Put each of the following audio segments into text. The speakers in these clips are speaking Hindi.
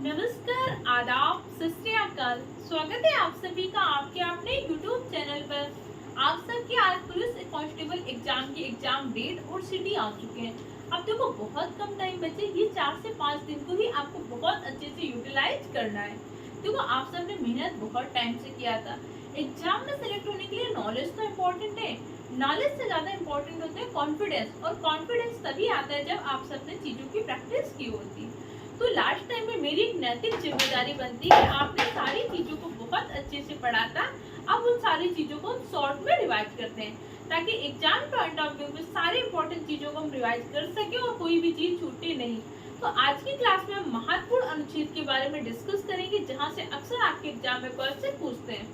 नमस्कार, आदाब, सत श्री अकाल। स्वागत है आप सभी का आपके अपने YouTube चैनल पर। आप सबके आज पुलिस कांस्टेबल एग्जाम की एग्जाम डेट और सिटी आ चुके हैं। अब देखो बहुत कम टाइम बचे, ये 4 से 5 दिन को ही आपको बहुत अच्छे से यूटिलाइज करना है। देखो आप सबने मेहनत बहुत टाइम से किया था। एग्जाम में सिलेक्ट होने के लिए नॉलेज तो इम्पोर्टेंट है, नॉलेज से ज्यादा इम्पोर्टेंट होता है कॉन्फिडेंस, और कॉन्फिडेंस तभी आता है जब आप सबने चीजों की प्रैक्टिस की होती है। तो लास्ट टाइम में मेरी एक नैतिक जिम्मेदारी बनती है कि आपने सारी चीजों को बहुत अच्छे से पढ़ा था। अब उन सारी चीजों को हम शॉर्ट में रिवाइज करते हैं ताकि एग्जाम पॉइंट ऑफ व्यू में सारी इंपॉर्टेंट चीजों को हम रिवाइज कर सके और कोई भी चीज छूटे नहीं। तो आज की क्लास में हम महत्वपूर्ण अनुच्छेद के बारे में डिस्कस करेंगे, जहाँ से अक्सर आपके एग्जाम में क्वेश्चन पूछते हैं।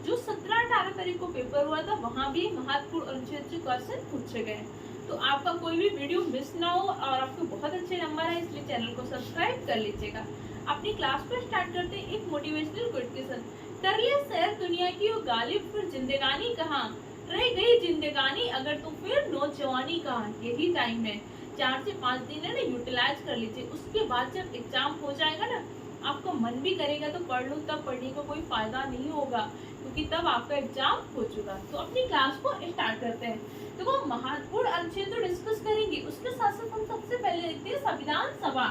जो 17-18 तारीख को पेपर हुआ था वहाँ भी महत्वपूर्ण अनुच्छेद से क्वेश्चन पूछे गए। तो आपका कोई भी वीडियो मिस ना हो और आपके बहुत अच्छे नंबर है, इसलिए चैनल को सब्सक्राइब कर लीजिएगा। अपनी क्लास को स्टार्ट करते हैं एक मोटिवेशनल क्वेश्चन। कर लिया सैर दुनिया की वो गालिब, फिर जिंदगानी कहाँ रह गई जिंदगानी, अगर तुम फिर नौजवानी कहाँ। यही टाइम है, 4 से 5 दिन है ना, यूटिलाइज कर लीजिए। उसके बाद जब एग्जाम हो जाएगा ना, आपको मन भी करेगा तो पढ़ लूँ, तब पढ़ने का कोई फायदा नहीं होगा क्योंकि तब आपका एग्जाम हो चुका। तो अपनी क्लास को स्टार्ट करते हैं। देखो महत्वपूर्ण अनुच्छेद तो डिस्कस करेंगे, उसके साथ साथ हम सबसे पहले देखते हैं संविधान सभा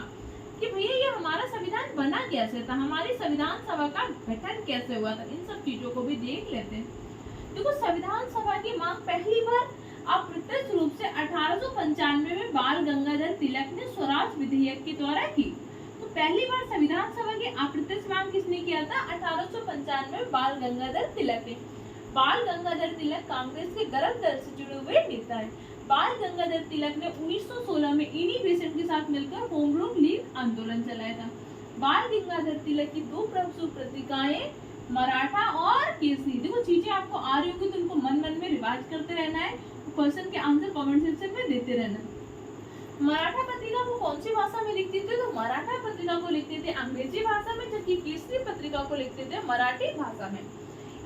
कि भैया ये हमारा संविधान बना कैसे था, हमारी संविधान सभा का गठन कैसे हुआ था, इन सब चीजों को भी देख लेते हैं। देखो संविधान सभा की मांग पहली बार अप्रत्यक्ष रूप से 1895 में बाल गंगाधर तिलक ने स्वराज विधेयक के द्वारा की। तो पहली बार संविधान सभा की अप्रत्यक्ष मांग किसने किया था? 1895 में बाल गंगाधर तिलक ने। बाल गंगाधर तिलक कांग्रेस के गर्भ दल से जुड़े हुए नेता है। बाल गंगाधर तिलक ने 1916 में इन्हीं बेसेंट के साथ मिलकर होम रूल लीग आंदोलन चलाया था। बाल गंगाधर तिलक की दो प्रमुख पत्रिकाएं मराठा और केसरी। देखो चीजें आपको आ रही होगी तो उनको मन मन में रिवाइज करते रहना है, क्वेश्चन के आंसर कमेंट सेक्शन में देते रहना है। मराठा पत्रिका को कौन सी भाषा में लिखते थे? तो मराठा पत्रिका को लिखते थे अंग्रेजी भाषा में, जबकि केसरी पत्रिका को लिखते थे मराठी भाषा में।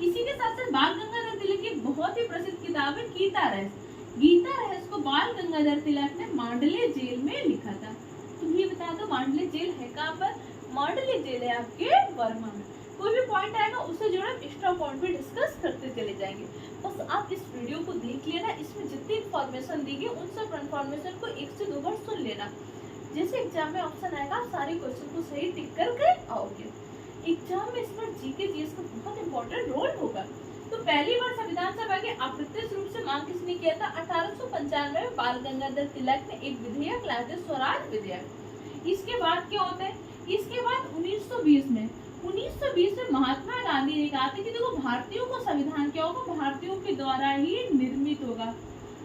इसी के साथ साथ बाल गंगाधर तिलक की बहुत ही प्रसिद्ध किताब है गीता रहस्य। गीता रहस्य को बाल गंगाधर तिलक ने मांडले जेल में लिखा था। तुम ये बता दो मांडले जेल है कहाँ पर? मांडले जेल है आपके वर्मा में। कोई भी पॉइंट आएगा उससे जुड़े एक्स्ट्रा पॉइंट भी डिस्कस करते चले जाएंगे। बस आप इस वीडियो को देख लेना, इसमें जितनी इन्फॉर्मेशन दी गई उन सब इन्फॉर्मेशन को 1 से 2 बार सुन लेना। जैसे एग्जाम में ऑप्शन आएगा आप सारे क्वेश्चन को सही टिक करके आओगे। एग्जाम में इस बार जीके जीएस का बहुत इंपॉर्टेंट रोल होगा। तो पहली बार संविधान सभा के अप्रत्यक्ष रूप से मांग किसने किया था? 1895 में बाल गंगाधर तिलक ने एक विधेयक लाए थे, स्वराज विधेयक। इसके बाद क्या होता है? इसके बाद 1920 में महात्मा गांधी ने कहा था कि देखो भारतीयों को संविधान क्या होगा? भारतीयों के द्वारा ही निर्मित होगा।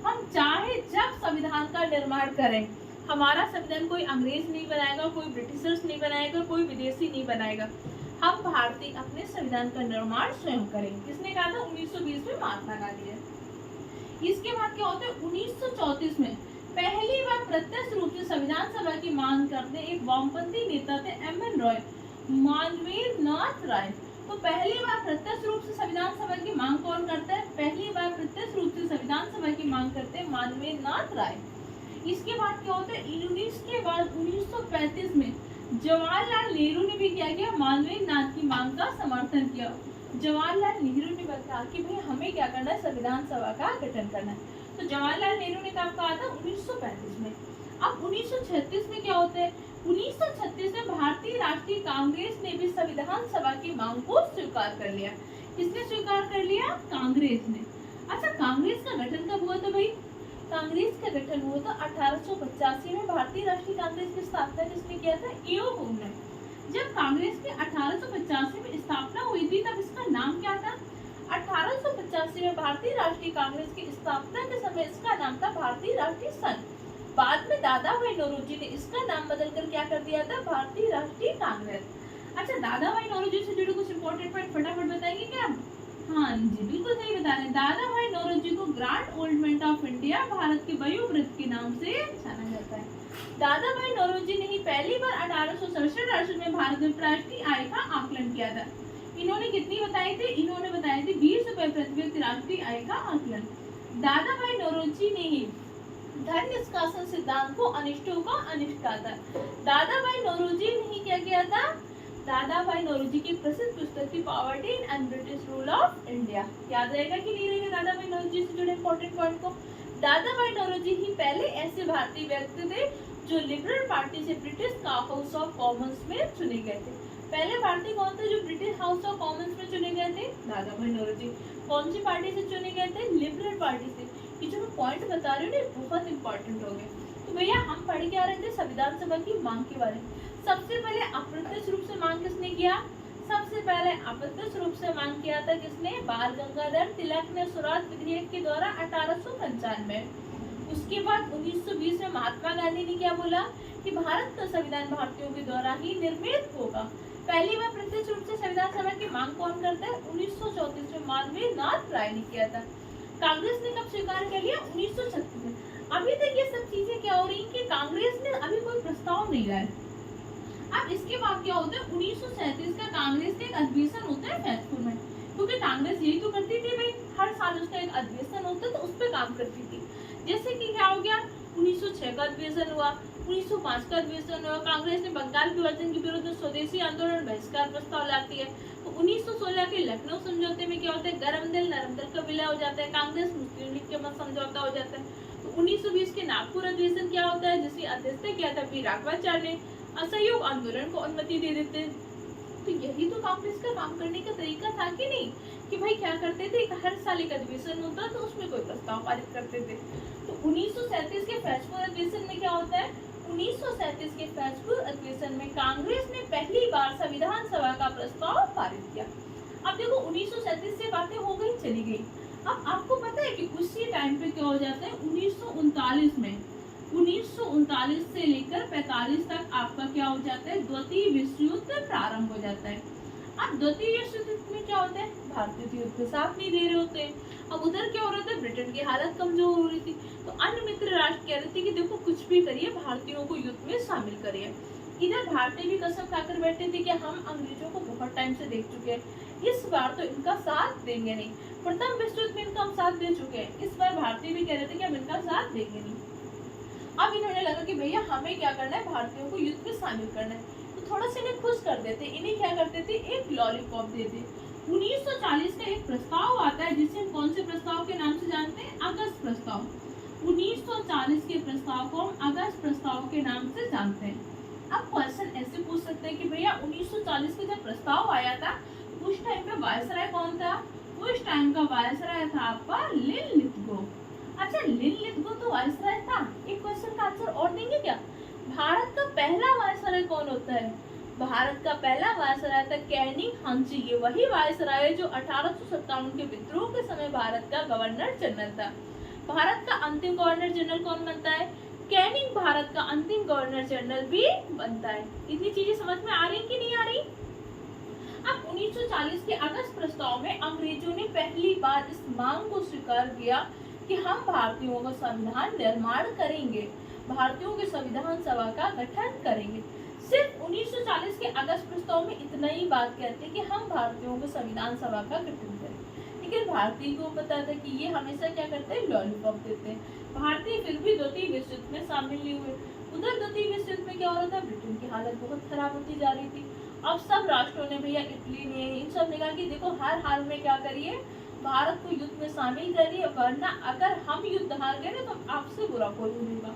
हम चाहे जब संविधान का निर्माण करें, हमारा संविधान कोई अंग्रेज नहीं बनाएगा, कोई ब्रिटिशर्स नहीं बनाएगा, कोई विदेशी नहीं बनाएगा। हम भारतीय अपने संविधान का निर्माण स्वयं करेंगे। किसने कहा था? 1920 में महात्मा गांधी ने। इसके बाद क्या होता है? 1934 में पहली बार प्रत्यक्ष रूप से संविधान सभा की मांग करते एक वामपंथी नेता थे एम.एन. रॉय, मानवेंद्र नाथ राय। तो पहली बार प्रत्यक्ष रूप से संविधान सभा की मांग कौन करता है? पहली बार प्रत्यक्ष रूप से संविधान सभा की मांग करते हैं मानवेंद्र नाथ राय। इसके बाद क्या होता है? 1935 में जवाहरलाल नेहरू ने भी क्या किया? मानवेंद्र नाथ की मांग का समर्थन किया। जवाहरलाल नेहरू ने बताया कि भाई हमें क्या करना है? संविधान सभा का गठन करना है। तो जवाहरलाल नेहरू ने कब कहा था? 1935 में। अब 1936 में क्या होता है? 1936 में भारतीय राष्ट्रीय कांग्रेस ने भी संविधान सभा की मांग को स्वीकार कर लिया। किसने स्वीकार कर लिया? कांग्रेस ने। अच्छा कांग्रेस का गठन कब हुआ था भाई? कांग्रेस का गठन हुआ था 1885 में। भारतीय राष्ट्रीय कांग्रेस की स्थापना किसने किया था? ईओ गुम ने। जब कांग्रेस की 1885 में स्थापना हुई थी तब इसका नाम क्या था? 1885 में भारतीय राष्ट्रीय कांग्रेस की स्थापना के समय इसका नाम था भारतीय राष्ट्रीय संघ। बाद में दादा भाई नौरोजी ने इसका नाम बदलकर क्या कर दिया था? भारतीय राष्ट्रीय कांग्रेस। अच्छा दादा भाई नौरोजी से जुड़े कुछ इंपॉर्टेंट पॉइंट फटाफट बताएंगे क्या? हाँ जी बिल्कुल सही बता रहे हैं। दादा भाई नौरोजी को ग्रैंड ओल्डमेंट ऑफ इंडिया, भारत के वयोवृद्ध के नाम से जाना जाता है। दादा भाई नौरोजी ने ही पहली बार 1867 में भारत में राष्ट्रीय आय का आकलन किया था। इन्होंने कितनी बताई थी? इन्होंने बताई थी 20 रुपए प्रति व्यक्ति राष्ट्रीय आय का आकलन। दादा भाई नौरोजी ने ही धन निष्कासन सिद्धांत को अनिष्टों का अनिष्ट कहा था। दादा भाई नौरोजी ने ही क्या किया था? दादा भाई नौरोजी की प्रसिद्ध पुस्तक थी poverty and British rule of India. याद रहेगा कि नहीं रहेगा दादा भाई नौरोजी से जुड़े इंपॉर्टेंट पॉइंट को। दादा भाई नौरोजी ही पहले ऐसे भारतीय व्यक्ति थे जो लिबरल पार्टी से ब्रिटिश हाउस ऑफ कॉमन्स में चुने गए थे। पहले भारतीय कौन थे जो ब्रिटिश हाउस ऑफ कॉमन्स में चुने गए थे? दादा भाई नौरोजी। कौन सी पार्टी से चुने गए थे? लिबरल पार्टी से। ये जो मैं पॉइंट बता रही हूँ ना बहुत इंपॉर्टेंट हो गए। तो भैया हम पढ़ के आ रहे थे संविधान सभा की मांग के बारे में। सबसे पहले अप्रत्यक्ष रूप से मांग किसने किया? सबसे पहले अप्रत्यक्ष रूप से मांग किया था किसने? बाल गंगाधर तिलक ने स्वराज विधेयक के द्वारा 1895 में। उसके बाद 1920 में महात्मा गांधी ने क्या बोला कि भारत का संविधान भारतीयों के द्वारा ही निर्मित होगा। पहली बार प्रत्यक्ष रूप से संविधान सभा की मांग कौन करता है? 1934 में माननीय नाथ राय ने किया था। कांग्रेस ने कब स्वीकार कर लिया? 1936 में। अभी तक ये सब चीजें क्या हो रही कि कांग्रेस ने अभी कोई प्रस्ताव नहीं लाया। अब इसके बाद क्या होता है? 1937 का कांग्रेस का एक अधिवेशन होता है फैजपुर में, क्योंकि कांग्रेस यही तो करती थी भाई, हर साल उसका एक अधिवेशन होता है तो उस पर काम करती थी। जैसे कि क्या हो गया? 1906 का अधिवेशन हुआ, 1905 का अधिवेशन हुआ। कांग्रेस ने बंगाल विभाजन के विरुद्ध स्वदेशी आंदोलन बहिष्कार प्रस्ताव लाती है। तो 1916 के लखनऊ समझौते में क्या होता है? गरम दिल नरम दिल का विलय हो जाता है, कांग्रेस मुस्लिम लीग के मत समझौता हो जाता है। तो 1920 के नागपुर अधिवेशन क्या होता है? जिसकी अध्यक्षता किया था वी राघवाचार्य ने, असहयोग आंदोलन को अनुमति दे देते। तो यही तो कांग्रेस का काम करने का तरीका था कि नहीं, कि भाई क्या करते थे, हर साल एक अधिवेशन होता तो उसमें कोई प्रस्ताव पारित करते थे। तो 1937 के फैजपुर अधिवेशन में क्या होता है? 1937 के फैजपुर अधिवेशन में कांग्रेस ने पहली बार संविधान सभा का प्रस्ताव पारित किया। अब देखो 1937 से बातें हो गई चली गई। अब आपको पता है कि उसी टाइम पे क्या हो जाता है? 1939 में 1939 से लेकर 45 तक आपका क्या हो जाता है? द्वितीय विश्व युद्ध प्रारंभ हो जाता है। अब द्वितीय विश्व युद्ध में क्या होता है? भारतीय युद्ध साथ नहीं दे रहे होते हैं। अब उधर क्या हो रहा था? ब्रिटेन की हालत कमजोर हो रही थी। तो अन्य मित्र राष्ट्र कह रहे थे कि देखो कुछ भी करिए, भारतीयों को युद्ध में शामिल करिए। इधर भारतीय भी कसम खाकर बैठे थे कि हम अंग्रेजों को बहुत टाइम से देख चुके हैं, इस बार तो इनका साथ देंगे नहीं। प्रथम विश्व युद्ध में इनका हम साथ दे चुके हैं, इस बार भारतीय भी कह रहे थे कि हम इनका साथ देंगे नहीं। अब इन्होंने लगा कि भैया हमें क्या करना है? भारतीयों को युद्ध में शामिल करना है। तो थोड़ा सा इन्हें खुश कर देते, इन्हें क्या करते थे? एक लॉलीपॉप देते। 1940 का एक प्रस्ताव आता है जिसे हम कौन से प्रस्ताव के नाम से जानते हैं? अगस्त प्रस्ताव। 1940 के प्रस्ताव को हम अगस्त प्रस्ताव के नाम से जानते हैं। अब क्वेश्चन ऐसे पूछ सकते हैं कि भैया 1940 का जब प्रस्ताव आया था उस टाइम पे वायसराय कौन था? उस टाइम का वायसराय था आपका लिनलिथगो। अच्छा, लिनलिथगो तो वायसराय था। एक क्वेश्चन का आंसर और देंगे क्या? भारत का पहला वायसराय कौन होता है? भारत का पहला वायसराय था कैनिंग हंसी। ये वही वायसराय जो 1857 के विद्रोह के समय भारत का गवर्नर जनरल था। भारत का अंतिम गवर्नर जनरल कौन बनता है? कैनिंग भारत का अंतिम गवर्नर जनरल भी बनता है। इतनी चीजें समझ में आ रही कि नहीं आ रही? अब 1940 के अगस्त प्रस्ताव में अंग्रेजों ने पहली बार इस मांग को स्वीकार किया कि हम भारतीयों का संविधान निर्माण करेंगे, भारतीयों के संविधान सभा का गठन करेंगे। सिर्फ 1940 के अगस्त प्रस्ताव में इतना ही बात कहते कि हम भारतीयों को संविधान सभा का गठन करें, लेकिन भारतीय को पता था कि ये हमेशा क्या करते हैं? लॉलीपॉप देते हैं। भारतीय फिर भी द्वितीय विश्व युद्ध में शामिल नहीं हुए। उधर द्वितीय विश्व युद्ध में क्या हो रहा था? ब्रिटेन की हालत बहुत खराब होती जा रही थी। अब सब राष्ट्रों ने, भैया इटली ने, इन सब ने कहा कि देखो हर हाल में क्या करिए, भारत को युद्ध में शामिल करिए, वरना अगर हम युद्ध हार गए ना तो आपसे बुरा कोई नहीं होगा।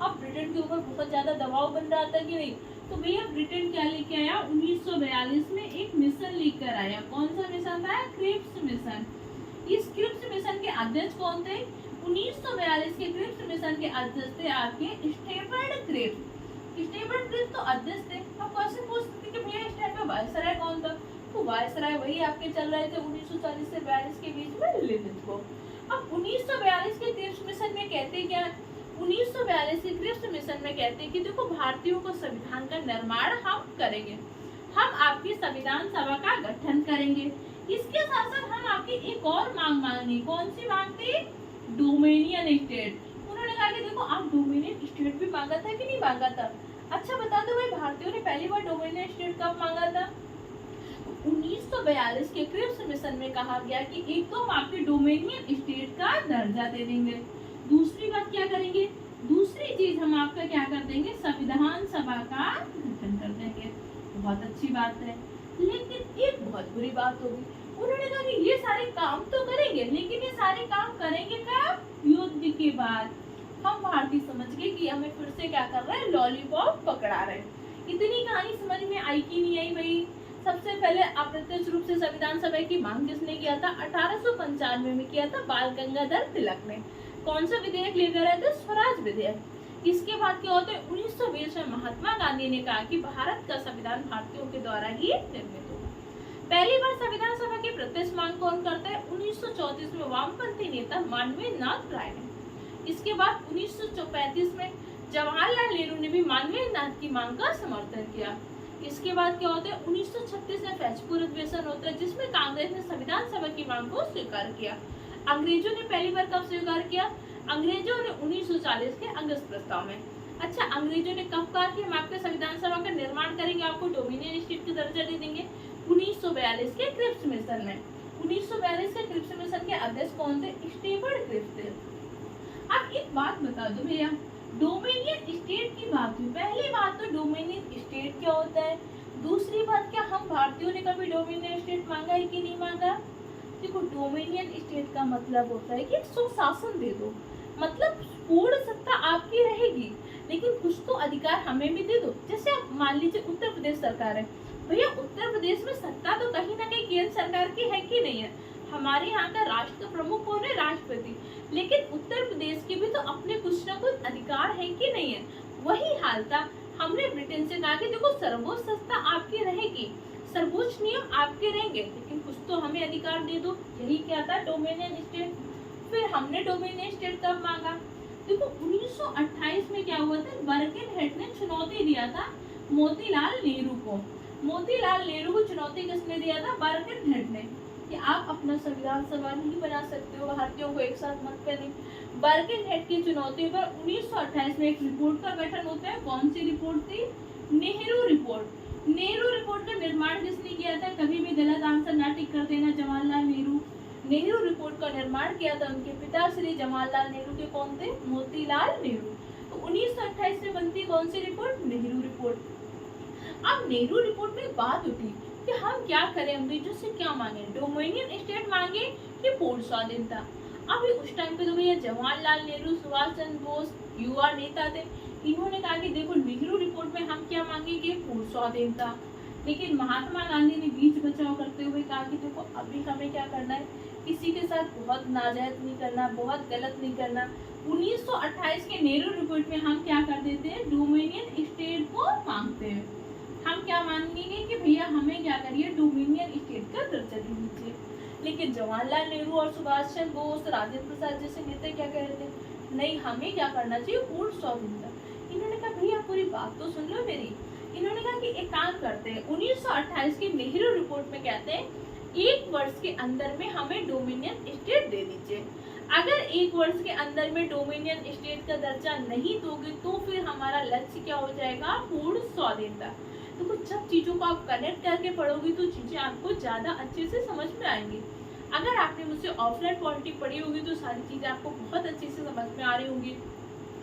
अब ब्रिटेन के ऊपर बहुत ज्यादा दबाव बन रहा था कि नहीं, तो भैया ब्रिटेन क्या लेके आया? 1942 में एक मिशन लेकर आया। कौन सा मिशन था? Cripps mission. इस क्रिप्स मिशन के अध्यक्ष कौन थे? 1942 के क्रिप्स मिशन के अध्यक्ष थे आपके स्टेफर्ड क्रिप्स। स्टेफर्ड क्रिप्स तो अध्यक्ष थे। अब क्वेश्चन पूछ सकते कि भैया इस टाइम पे वायसराय कौन था? तो वायसराय वही आपके चल रहे थे 1940 से 42 के बीच में, लिनलिथगो। अब 1942 के क्रिप्स मिशन में कहते क्या? 1942 के क्रिप्स मिशन में कहते हैं कि देखो भारतीयों को संविधान का निर्माण हम करेंगे, हम आपकी संविधान सभा का गठन करेंगे। इसके साथ साथ हम आपकी एक और मांग मांगी। कौन सी मांग थी? Dominion state. उन्होंने कहा कि देखो आप डोमिनियन स्टेट भी मांगा था कि नहीं मांगा था? अच्छा बता दो भाई, भारतीयों ने पहली बार डोमिनियन स्टेट कब मांगा था? 1942 के क्रिप्स मिशन में कहा गया कि एक तो हम आपके डोमिनियन स्टेट का दर्जा दे देंगे, दूसरी बात क्या करेंगे? दूसरी चीज हम आपका क्या कर देंगे? संविधान सभा का गठन कर देंगे। बहुत अच्छी बात है, लेकिन एक बहुत बुरी बात होगी। उन्होंने कहा कि ये सारे काम तो करेंगे, लेकिन ये सारे काम करेंगे कब? युद्ध के बाद। हम भारतीय समझ गए कि हमें फिर से क्या कर रहे हैं, लॉलीपॉप पकड़ा रहे हैं। इतनी कहानी समझ में आई कि नहीं आई भाई? सबसे पहले अप्रत्यक्ष रूप से संविधान सभा की मांग किसने किया था? 1895 में किया था बाल गंगाधर तिलक ने। कौन सा विधेयक लेकर आए थे? स्वराज विधेयक। इसके बाद क्या होता है? 1920 में महात्मा गांधी ने कहा कि भारत का संविधान भारतीयों के द्वारा ही निर्मित होगा। पहली बार संविधान सभा की प्रत्यक्ष मांग कौन करता है? 1934 में वामपंथी नेता मानवेंद्र नाथ राय ने। इसके बाद 1935 में जवाहरलाल नेहरू ने भी मानवेंद्र नाथ की मांग का समर्थन किया। इसके बाद क्या होता है? 1936 में फैजपुर अधिवेशन होता है, जिसमें कांग्रेस ने संविधान सभा की मांग को स्वीकार किया। अंग्रेजों ने पहली बार कब स्वीकार किया? अंग्रेजों ने 1940 के अगस्त प्रस्ताव में। अच्छा, अंग्रेजों ने कब कहा कि हम आपके संविधान सभा का निर्माण करेंगे, आपको डोमिनियन स्टेट का दर्जा दे देंगे? 1942 के क्रिप्स मिशन में। 1942 के क्रिप्स मिशन के अध्यक्ष कौन थे? स्टीफर्ड क्रिप्स थे। अब एक बात बता दो भैया, डोमिनियन स्टेट की बात हुई। पहली बात तो डोमिनियन स्टेट क्या होता है, दूसरी बात क्या हम भारतीयों ने कभी डोमिनियन स्टेट मांगा है कि नहीं मांगा? देखो, डोमिनियन स्टेट का मतलब होता है कि सुशासन दे दो, मतलब पूर्ण सत्ता आपकी रहेगी, लेकिन कुछ तो अधिकार हमें भी दे दो। जैसे आप मान लीजिए उत्तर प्रदेश सरकार है, भैया उत्तर प्रदेश में सत्ता तो कहीं ना कहीं केंद्र सरकार की है कि नहीं है? हमारे यहाँ का राष्ट्र प्रमुख कौन है? राष्ट्रपति। लेकिन उत्तर प्रदेश के भी तो अपने कुछ ना कुछ अधिकार है कि नहीं है? वही हाल था। हमने ब्रिटेन से कहा कि देखो, सर्वोच्च सत्ता आपकी रहेगी, सर्वोच्च नियम आपके रहेंगे, लेकिन कुछ तो हमें अधिकार दे दो। यही क्या था? Dominion state. फिर हमने डोमिनियन स्टेट कब मांगा? देखो, 1928 में क्या हुआ था? बर्किनहेड ने चुनौती दिया था मोतीलाल नेहरू को। मोतीलाल नेहरू को चुनौती किसने दिया था? बर्किनहेड ने, कि आप अपना संविधान सभा नहीं बना सकते हो, भारतीयों को एक साथ मत करें। बर्किनहेड की चुनौती पर 1928 में एक रिपोर्ट का गठन होता है। कौन सी रिपोर्ट थी? नेहरू रिपोर्ट। नेहरू रिपोर्ट का निर्माण किसने किया था? कभी भी गलत आंसर ना टिक कर देना। जवाहरलाल नेहरू। नेहरू रिपोर्ट का निर्माण किया था उनके पिता श्री जवाहरलाल नेहरू के। कौन थे? मोतीलाल नेहरू। तो 1928 में बनती कौन सी रिपोर्ट? नेहरू रिपोर्ट। अब नेहरू रिपोर्ट में बात उठी कि हम क्या करें, अंग्रेजों से क्या मांगे, डोमिनियन स्टेट मांगे कि पूर्ण स्वाधीनता? अभी उस टाइम पे तो भैया जवाहरलाल नेहरू, सुभाष चंद्र बोस युवा नेता थे। इन्होंने कहा कि देखो, नेहरू रिपोर्ट में हम क्या मांगेंगे? पूर्ण स्वाधीनता। लेकिन महात्मा गांधी ने बीच बचाव करते हुए कहा कि देखो, अभी हमें क्या करना है, किसी के साथ बहुत नाजायज नहीं करना, बहुत गलत नहीं करना। 1928 के नेहरू रिपोर्ट में हम क्या कर देते हैं? डोमिनियन स्टेट को मांगते हैं। हम क्या मांगेंगे कि भैया हमें क्या करिए, डोमिनियन स्टेट का दर्जा दे दीजिए। लेकिन जवाहरलाल नेहरू और सुभाष चंद्र बोस, राजेंद्र प्रसाद जैसे नेता क्या कह रहे थे? नहीं, हमें क्या करना चाहिए? पूर्ण स्वाधीनता। इन्होंने कहा भैया पूरी बात तो सुन लो मेरी। इन्होंने कहा कि एक काम करते हैं, 1928 की नेहरू रिपोर्ट में कहते हैं 1 वर्ष के अंदर में हमें डोमिनियन स्टेट दे दीजिए। अगर 1 वर्ष के अंदर में डोमिनियन स्टेट का दर्जा नहीं दोगे तो फिर हमारा लक्ष्य क्या हो जाएगा? पूर्ण स्वाधीनता। तो कुछ सब चीज़ों को आप कनेक्ट करके पढ़ोगी तो चीज़ें आपको ज़्यादा अच्छे से समझ में आएंगी। अगर आपने मुझसे ऑफलाइन पॉलिटिक्स पढ़ी होगी तो सारी चीज़ें आपको बहुत अच्छे से समझ में आ रही होंगी।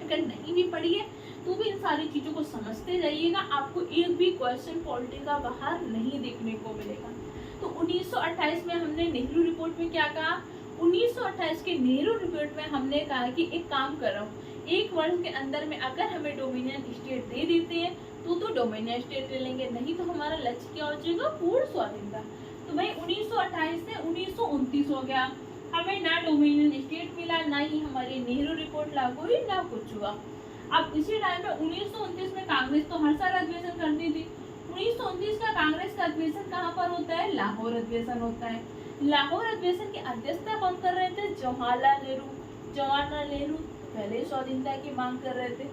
अगर नहीं भी पढ़ी है तो भी इन सारी चीज़ों को समझते जाइएगा, आपको एक भी क्वेश्चन पॉलिटिक्स का बाहर नहीं देखने को मिलेगा। तो 1928 में हमने नेहरू रिपोर्ट में क्या कहा? 1928 के नेहरू रिपोर्ट में हमने कहा कि एक काम करो, 1 वर्ष के अंदर में अगर हमें डोमिनियन स्टेट दे देते हैं तो डोमिनियन स्टेट ले लेंगे, नहीं तो हमारा लक्ष्य क्या हो जाएगा? पूर्ण स्वाधीनता। तो भाई 1928 से 1929 हो गया, हमें ना डोमिनियन स्टेट मिला, ना ही हमारी नेहरू रिपोर्ट लागू हुई, ना कुछ हुआ। अब इसी टाइम पे 1929 में कांग्रेस तो हर साल अधिवेशन करती थी। 1929 का कांग्रेस का अधिवेशन कहाँ पर होता है? लाहौर अधिवेशन होता है। लाहौर अधिवेशन की अध्यक्षता कौन कर रहे थे? जवाहरलाल नेहरू। जवाहरलाल नेहरू पहले स्वाधीनता की मांग कर रहे थे।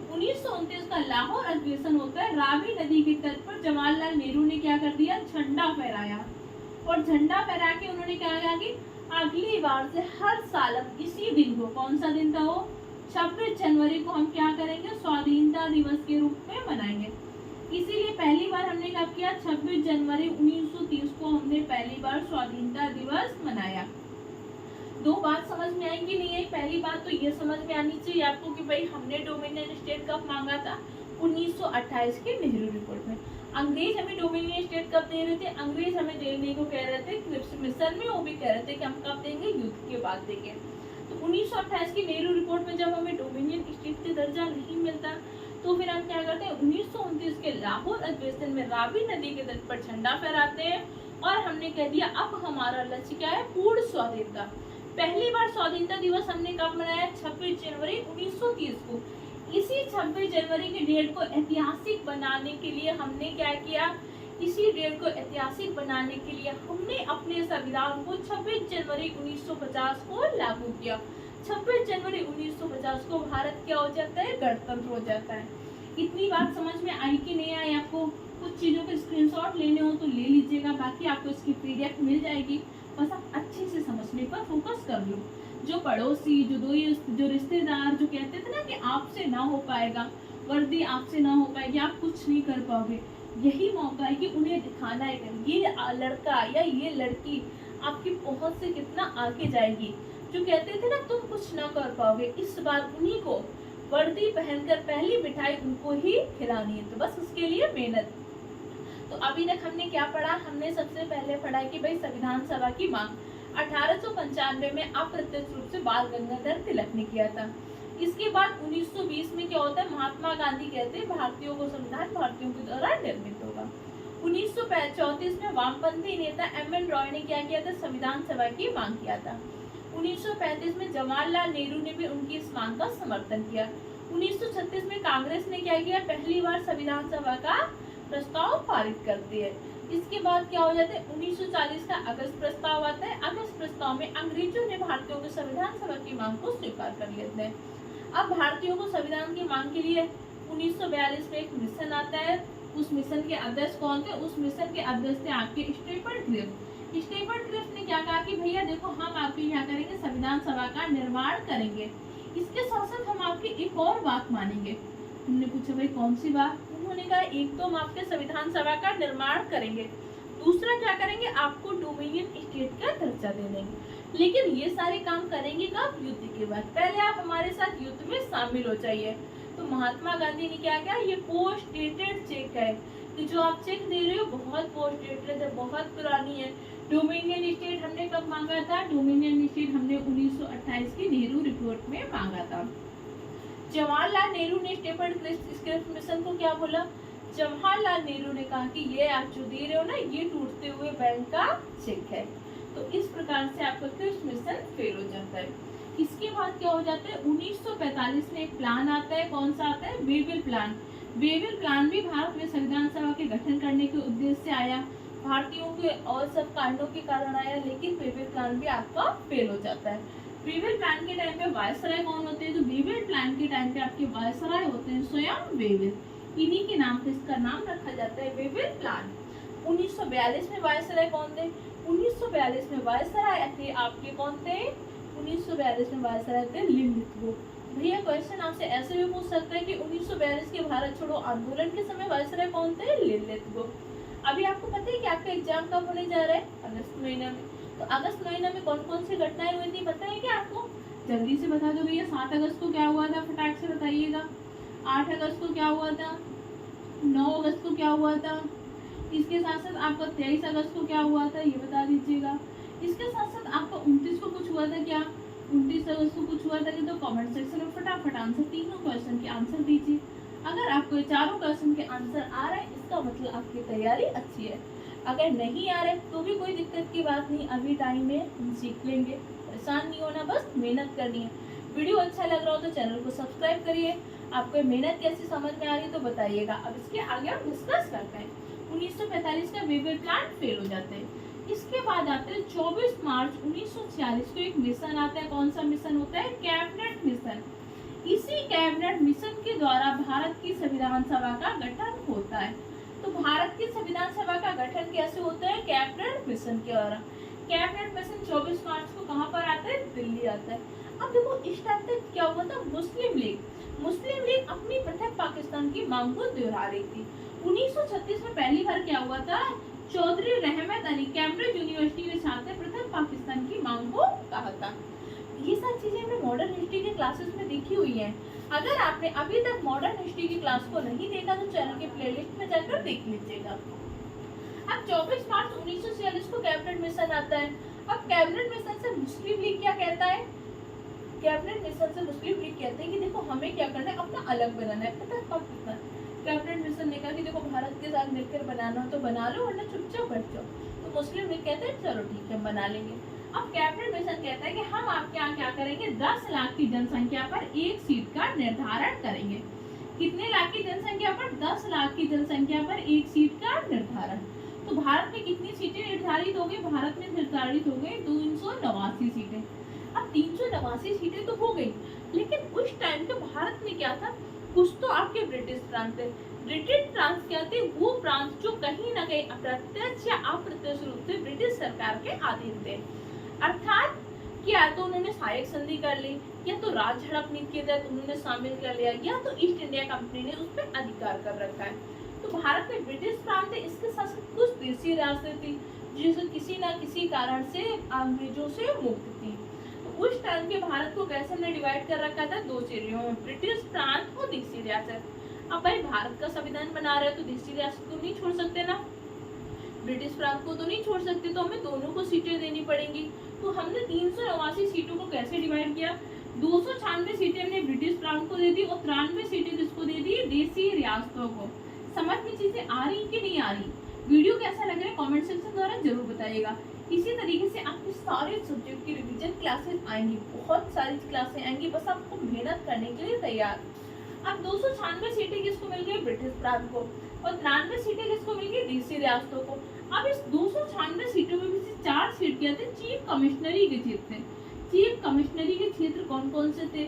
1929 का लाहौर अधिवेशन होता है। रावी नदी के तट पर जवाहरलाल नेहरू ने क्या कर दिया? झंडा फहराया, और झंडा फहरा के उन्होंने क्या कहा कि अगली बार से हर साल अब इसी दिन को, कौन सा दिन था वो? 26 जनवरी को हम क्या करेंगे? स्वाधीनता दिवस के रूप में मनाएंगे। इसीलिए पहली बार हमने क्या किया? 26 जनवरी 1930 को हमने पहली बार स्वाधीनता दिवस मनाया। दो बात समझ में आएंगी नहीं है? पहली बात तो ये समझ में आनी चाहिए आपको कि भाई हमने डोमिनियन स्टेट कब मांगा था? 1928 के नेहरू रिपोर्ट में। अंग्रेज हमें डोमिनियन स्टेट कब दे रहे थे? अंग्रेज हमें देने को कह रहे थे क्रिप्स मिशन में, वो भी कह रहे थे कि हम कब देंगे, युद्ध के बाद देंगे। तो 1928 की नेहरू रिपोर्ट में जब हमें डोमिनियन स्टेट का दर्जा नहीं मिलता तो फिर हम क्या करते हैं, 1929 के लाहौर अधिवेशन में रावी नदी के तट पर झंडा फहराते हैं और हमने कह दिया अब हमारा लक्ष्य क्या है, पूर्ण स्वाधीनता। पहली बार स्वाधीनता दिवस हमने कब मनाया, 26 जनवरी 1930 को। इसी 26 जनवरी के डेट को ऐतिहासिक बनाने के लिए हमने क्या किया, इसी डेट को ऐतिहासिक बनाने के लिए हमने अपने संविधान को 26 जनवरी 1950 को लागू किया। 26 जनवरी 1950 को भारत क्या हो जाता है, गणतंत्र हो जाता है। इतनी बात समझ में आई कि नहीं आई आपको? कुछ चीज़ों के स्क्रीनशॉट लेने हो तो ले लीजिएगा, बाकी आपको इसकी पीडीएफ मिल जाएगी, बस आप अच्छे से समझने पर फोकस कर लो। जो पड़ोसी, जो रिश्तेदार जो कहते थे ना कि आपसे ना हो पाएगा, वर्दी आपसे ना हो पाएगी, आप कुछ नहीं कर पाओगे, यही मौका है कि उन्हें दिखाना है कि ये लड़का या ये लड़की आपकी पहुंच से कितना आगे जाएगी। जो कहते थे ना तुम कुछ ना कर पाओगे, इस बार उन्हीं को वर्दी पहनकर पहली मिठाई उनको ही खिलानी है, तो बस उसके लिए मेहनत। तो अभी तक हमने क्या पढ़ा, हमने सबसे पहले पढ़ा कि भाई संविधान सभा की मांग 1895 में अप्रत्यक्ष रूप से बाल गंगाधर तिलक ने किया था। इसके बाद 1920 में क्या होता है, महात्मा गांधी कहते हैं भारतीयों को संविधान भारतीयों के द्वारा निर्मित होगा। 1934 में वामपंथी नेता एम.एन. रॉय ने क्या किया था, संविधान सभा की मांग किया था। 1935 में जवाहरलाल नेहरू ने भी उनकी इस मांग का समर्थन किया। 1936 में कांग्रेस ने क्या किया, पहली बार संविधान सभा का प्रस्ताव पारित करती है। इसके बाद क्या हो जाता है, 1940 का अगस्त प्रस्ताव आता है। अगस्त प्रस्ताव में अंग्रेजों ने भारतीयों के संविधान सभा की मांग को स्वीकार कर लेते हैं। अब भारतीयों को संविधान की मांग के लिए 1942 में एक मिशन आता है। उस मिशन के अध्यक्ष कौन थे, उस मिशन के अध्यक्ष थे आपके स्टेफर्ड क्रिप्स। स्टेफर्ड क्रिप्स ने क्या कहा कि भैया देखो हम आपके क्या करेंगे, संविधान सभा का निर्माण करेंगे, इसके साथ साथ हम आपकी एक और बात मानेंगे। हमने पूछा भाई कौन सी बात, उन्होंने कहा एक तो हम आपके संविधान सभा का निर्माण करेंगे, दूसरा क्या करेंगे, आपको डोमिनियन स्टेट का दर्जा दे देंगे। लेकिन ये सारे काम करेंगे कब, युद्ध के बाद, पहले आप हमारे साथ युद्ध में शामिल हो जाइए। तो महात्मा गांधी ने क्या किया, ये पोस्ट डेटेड चेक है कि जो आप चेक दे रहे हो बहुत पोस्ट डेटेड है, बहुत पुरानी है। डोमिनियन स्टेट हमने कब मांगा था, डोमिनियन स्टेट हमने 1928 की नेहरू रिपोर्ट में मांगा था। जवाहरलाल नेहरू ने स्टेफर्ड क्रिप्स मिशन को क्या बोला, जवाहरलाल नेहरू ने कहा कि ये आप जो दे रहे हो ना, ये टूटते हुए बैंक का चेक है। तो इस प्रकार से आपका क्रिप्स मिशन फेल हो जाता है। इसके बाद क्या हो जाता है, 1945 में एक प्लान आता है, कौन सा आता है, वेविल प्लान। वेविल प्लान भी भारत में संविधान सभा के गठन करने के उद्देश्य से आया, भारतीयों के और सब कांडों के कारण आया, लेकिन वेविल प्लान भी आपका फेल हो जाता है। वेविल प्लान के टाइम पे वायसराय कौन होते हैं, तो वेविल प्लान के टाइम पे आपके वायसराय होते हैं स्वयं वेविल, इन्हीं के नाम पे इसका नाम रखा जाता है वेविल प्लान। 1942 में वायसराय कौन थे, 1942 में वायसराय थे आपके कौन थे, 1942 में वायसराय थे लिनलिथगो। भैया क्वेश्चन आपसे ऐसे भी पूछ सकता है कि 1942 के भारत छोड़ो आंदोलन के समय वायसराय कौन थे, लिनलिथगो। अभी आपको पता है कि आपका एग्जाम कब होने जा रहा है, अगस्त महीना में। तो अगस्त महीना में कौन कौन सी घटनाएं हुई थी पता है क्या आपको, जल्दी से बता दो भैया। 7 अगस्त को क्या हुआ था, फटाक से बताइएगा। 8 अगस्त को क्या हुआ था, 9 अगस्त को क्या हुआ था, इसके साथ साथ आपका 23 अगस्त को क्या हुआ था, ये बता दीजिएगा। इसके साथ साथ आपका 29 को कुछ हुआ था क्या, 29 अगस्त को कुछ हुआ था कि, तो कमेंट सेक्शन में फटाफट आंसर, तीनों क्वेश्चन के आंसर दीजिए। अगर आपको ये चारों क्वेश्चन के आंसर आ रहे हैं, इसका मतलब आपकी तैयारी अच्छी है। अगर नहीं आ रहे तो भी कोई दिक्कत की बात नहीं, अभी टाइम है, हम सीख लेंगे, परेशान नहीं होना, बस मेहनत करनी है। वीडियो अच्छा लग रहा हो तो चैनल को सब्सक्राइब करिए। आपको मेहनत कैसी समझ में आ रही है तो बताइएगा। अब इसके आगे हम डिस्कस करते हैं। 1945 का वेविल प्लान फेल हो जाते हैं। इसके बाद आते हैं 24 मार्च 1946 को एक मिशन आता है, कौन सा मिशन होता है, कैबिनेट मिशन। इसी कैबिनेट मिशन के द्वारा भारत की संविधान सभा का गठन होता है। तो भारत की संविधान सभा का गठन कैसे होता है, कैबिनेट मिशन के द्वारा। कैबिनेट मिशन 24 मार्च को कहाँ पर आता है, दिल्ली आता है। अब देखो इस टाइम तक क्या हुआ था, मुस्लिम लीग अपनी पृथक पाकिस्तान की मांग को दोहरा रही थी। 1936 में पहली बार क्या हुआ था, चौधरी रहमत अली कैम्ब्रिज यूनिवर्सिटी के छात्र पृथक पाकिस्तान की मांग को कहा था। ये सब चीजें हमने मॉडर्न हिस्ट्री के क्लासेस में देखी हुई हैं। अगर आपने अभी तक मॉडर्न हिस्ट्री की क्लास को नहीं देखा तो चैनल के प्लेलिस्ट में जाकर देख लीजिएगा। अब 24 मार्च 1946 को कैबिनेट मिशन आता है। अब कैबिनेट मिशन से मुस्लिम लीग क्या कहता है? कैबिनेट मिशन से मुस्लिम लीग कहते हैं कि देखो हमें क्या करना है, अपना अलग बनाना है। पता है कब कितना? कैबिनेट मिशन ने कहा कि देखो भारत के साथ मिलकर बनाना हो तो बना लो, वरना चुपचाप बैठ जाओ। तो मुस्लिम लीग कहते हैं चलो ठीक है हम बना लेंगे। अब कैबिनेट मिशन कहता है कि हम आपके यहाँ क्या करेंगे, 10 लाख की जनसंख्या पर एक सीट का निर्धारण करेंगे। कितने लाख की जनसंख्या पर? 10 लाख की जनसंख्या पर एक सीट का निर्धारण। तो भारत में कितनी सीटें निर्धारित हो गई? भारत में निर्धारित हो गई 389 सीटें। अब 389 सीटें तो हो गई, लेकिन उस टाइम पे भारत में क्या था, कुछ तो आपके ब्रिटिश प्रांत थे। ब्रिटिश प्रांत क्या थे? वो प्रांत जो कहीं ना कहीं अप्रत्यक्ष या अप्रत्यक्ष रूप से ब्रिटिश सरकार के अधीन थे। अर्थात कि या तो उन्होंने सहायक संधि कर ली, या तो राज झड़प नीति के तहत उन्होंने शामिल कर लिया, या तो ईस्ट इंडिया कंपनी ने उस पर अधिकार कर रखा है। तो भारत में ब्रिटिश प्रांत है, इसके साथ कुछ देशी रियासतें थी जो किसी न किसी कारण से अंग्रेजों से मुक्त थी। तो उस टाइम के भारत को कैसे हमने डिवाइड कर रखा था? 2 श्रेणियों में, ब्रिटिश प्रांत और देशी रियासत। अब भाई भारत का संविधान बना रहे तो देशी रियासत को नहीं छोड़ सकते ना, ब्रिटिश प्रांत को तो नहीं छोड़ सकते, तो हमें दोनों को सीटें देनी पड़ेंगी। तो हमने 389 सीटों को कैसे डिवाइड किया? 296 सीटें हमने ब्रिटिश प्रांत को दे दी और 93 सीटें किसको दे दी? देशी रियासतों को। समझ में चीजें आ रही कि नहीं आ रही? वीडियो कैसा लग रहा है कमेंट सेक्शन द्वारा जरूर बताइएगा। इसी तरीके से आपके सारे सब्जेक्ट की रिवीजन क्लासेस आएंगी, बहुत सारी क्लासें आएंगी, बस आपको मेहनत करने के लिए तैयार। अब 296 सीटें किसको मिल गई? ब्रिटिश प्रांत को, और 93 सीटें किसको मिल गई? देशी रियासतों को। अब इस 296 सीटों में भी 4 सीट क्या थे? चीफ कमिश्नरी के क्षेत्र थे। चीफ कमिश्नरी के क्षेत्र कौन कौन से थे?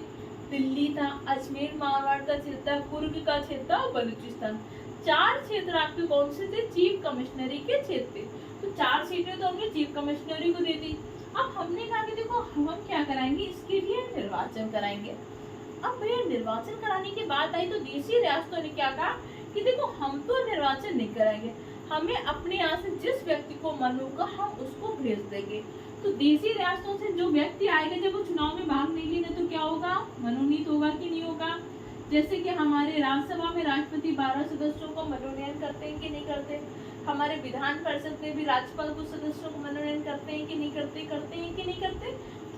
दिल्ली था, अजमेर मारवाड़ का क्षेत्र था, कुर्ग का क्षेत्र और बलूचिस्तान। 4 क्षेत्र आपके कौन से थे? चीफ कमिश्नरी के क्षेत्र थे। तो 4 सीटें तो हमने चीफ कमिश्नरी को दे दी। अब हमने कहा कि देखो हम क्या कराएंगे, इसके लिए निर्वाचन कराएंगे। अब भैया निर्वाचन कराने की बात आई तो देशी रियासतों ने क्या कहा कि देखो हम तो निर्वाचन नहीं कराएंगे, हमें अपने यहाँ से जिस व्यक्ति को मन होगा हम उसको भेज देंगे। तो देशी रियासतों से जो व्यक्ति आएगा जब वो चुनाव में भाग नहीं लेगा तो क्या होगा? मनोनीत होगा कि नहीं होगा? जैसे कि हमारे राज्यसभा में राष्ट्रपति 12 सदस्यों को मनोनयन करते हैं कि नहीं करते? हमारे विधान परिषद में भी राज्यपाल कुछ सदस्यों को मनोनयन करते हैं कि नहीं करते? करते हैं कि नहीं करते?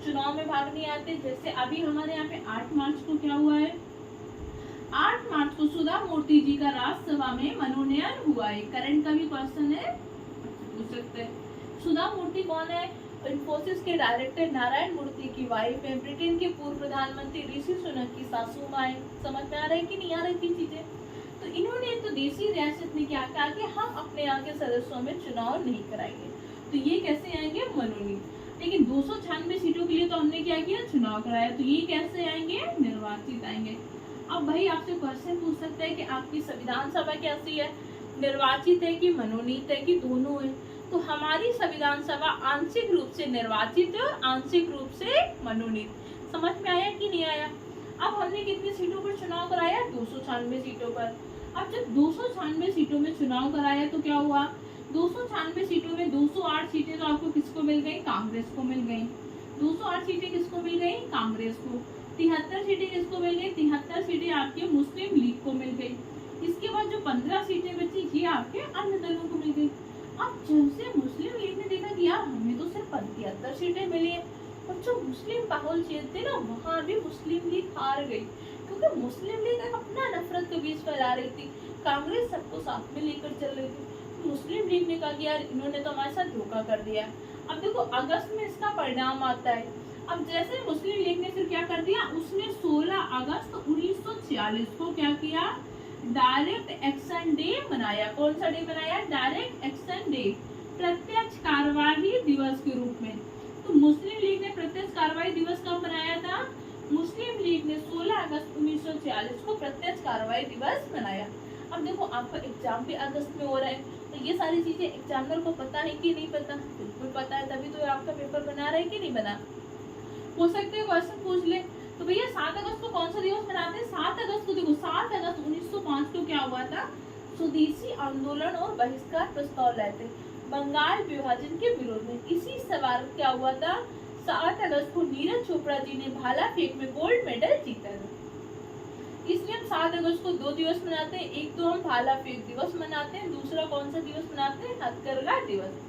चुनाव में भाग नहीं आते। जैसे अभी हमारे यहाँ पे 8 मार्च को क्या हुआ है? 8 मार्च को सुधा मूर्ति जी का राज्यसभा में मनोनयन हुआ है। करंट का भी क्वेश्चन है, पूछ सकते हैं। सुधा मूर्ति कौन है? इन्फोसिस के डायरेक्टर नारायण मूर्ति की वाइफ है, ब्रिटेन के पूर्व प्रधानमंत्री ऋषि सुनक की सासू माँ है। समझ में आ रहा है कि नहीं आ रही थी चीजें? तो इन्होंने तो देशी रियासत ने क्या कहा कि हम अपने यहाँ के सदस्यों में चुनाव नहीं कराएंगे, तो ये कैसे आएंगे? मनोनीत। लेकिन 296 सीटों के लिए तो हमने क्या किया? चुनाव कराया, तो ये कैसे आएंगे? निर्वाचित आएंगे। अब भाई आपसे क्वेश्चन पूछ सकते हैं कि आपकी संविधान सभा कैसी है? निर्वाचित है कि मनोनीत है कि दोनों है? तो हमारी संविधान सभा आंशिक रूप से निर्वाचित है और आंशिक रूप से मनोनीत। समझ में आया कि नहीं आया? अब हमने कितनी सीटों पर चुनाव कराया? 296 सीटों पर। अब जब 296 सीटों में चुनाव कराया तो क्या हुआ? 296 सीटों में 208 सीटें तो आपको किसको मिल गई? कांग्रेस को मिल गई। 208 सीटें किसको मिल गई? कांग्रेस को। 73 सीटें किसको मिल गई? 73 सीटें आपके मुस्लिम लीग को मिल गई। इसके बाद जो 15 सीटें बची ये आपके अन्य दलों को मिल गई। अब जब से मुस्लिम लीग ने देखा कि यार हमें तो सिर्फ 75 सीटें मिली है, और जो मुस्लिम बहुल क्षेत्र थे ना वहाँ भी मुस्लिम लीग हार गई, क्योंकि मुस्लिम लीग अपना नफरत के बीच फैला रही थी, कांग्रेस सबको साथ में लेकर चल रही थी। मुस्लिम लीग ने कहा कि यार इन्होंने तो हमारे साथ धोखा कर दिया। अब देखो अगस्त में इसका परिणाम आता है। अब जैसे मुस्लिम लीग ने फिर क्या कर दिया, उसने 16 अगस्त 1946 को क्या किया? डायरेक्ट एक्शन डे मनाया। कौन सा डे मनाया? डायरेक्ट एक्शन डे, प्रत्यक्ष कार्यवाही दिवस के रूप में। तो मुस्लिम लीग ने प्रत्यक्ष कार्यवाही दिवस कब मनाया था? मुस्लिम लीग ने 16 अगस्त 1946 को प्रत्यक्ष कार्यवाही दिवस मनाया। अब देखो आपका एग्जाम भी अगस्त में हो रहा है, तो ये सारी चीजें एग्जामिनर को पता है कि नहीं पता? बिल्कुल पता है, तभी तो आपका पेपर बना रहा है कि नहीं बना। हो सकते हैं क्वेश्चन पूछ ले। तो भैया 7 अगस्त को कौन सा दिवस मनाते हैं? 7 अगस्त को देखो 7 अगस्त 1905 को क्या हुआ था? स्वदेशी आंदोलन और बहिष्कार प्रस्ताव लाए थे बंगाल विभाजन के विरोध में। इसी सवाल क्या हुआ था? 7 अगस्त को नीरज चोपड़ा जी ने भाला फेंक में गोल्ड मेडल जीता था। इसलिए हम 7 अगस्त को 2 दिवस मनाते हैं। एक तो हम भाला फेंक दिवस मनाते हैं, दूसरा कौन सा दिवस मनाते हैं, हथकरघा दिवस।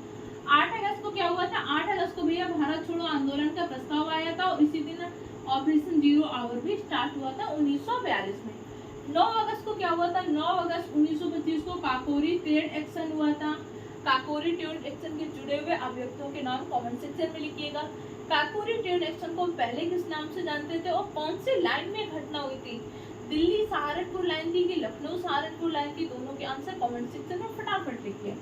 8 अगस्त को क्या हुआ था, 8 अगस्त को भैया भारत छोड़ो आंदोलन का प्रस्ताव आया था और इसी दिन ऑपरेशन जीरो आवर भी स्टार्ट हुआ था 1942 में। 9 अगस्त को क्या हुआ था, 9 अगस्त 1925 को काकोरी ट्रेड एक्शन हुआ था। काकोरी ट्रेड एक्शन के जुड़े हुए अभियुक्तों के नाम कमेंट सेक्शन में लिखिएगा। काकोरी ट्रेड एक्शन को पहले किस नाम से जानते थे और कौन सी लाइन में घटना हुई थी, दिल्ली सहारनपुर लाइन थी कि लखनऊ सहारनपुर लाइन थी, दोनों के आंसर कमेंट सेक्शन में फटाफट लिखिए।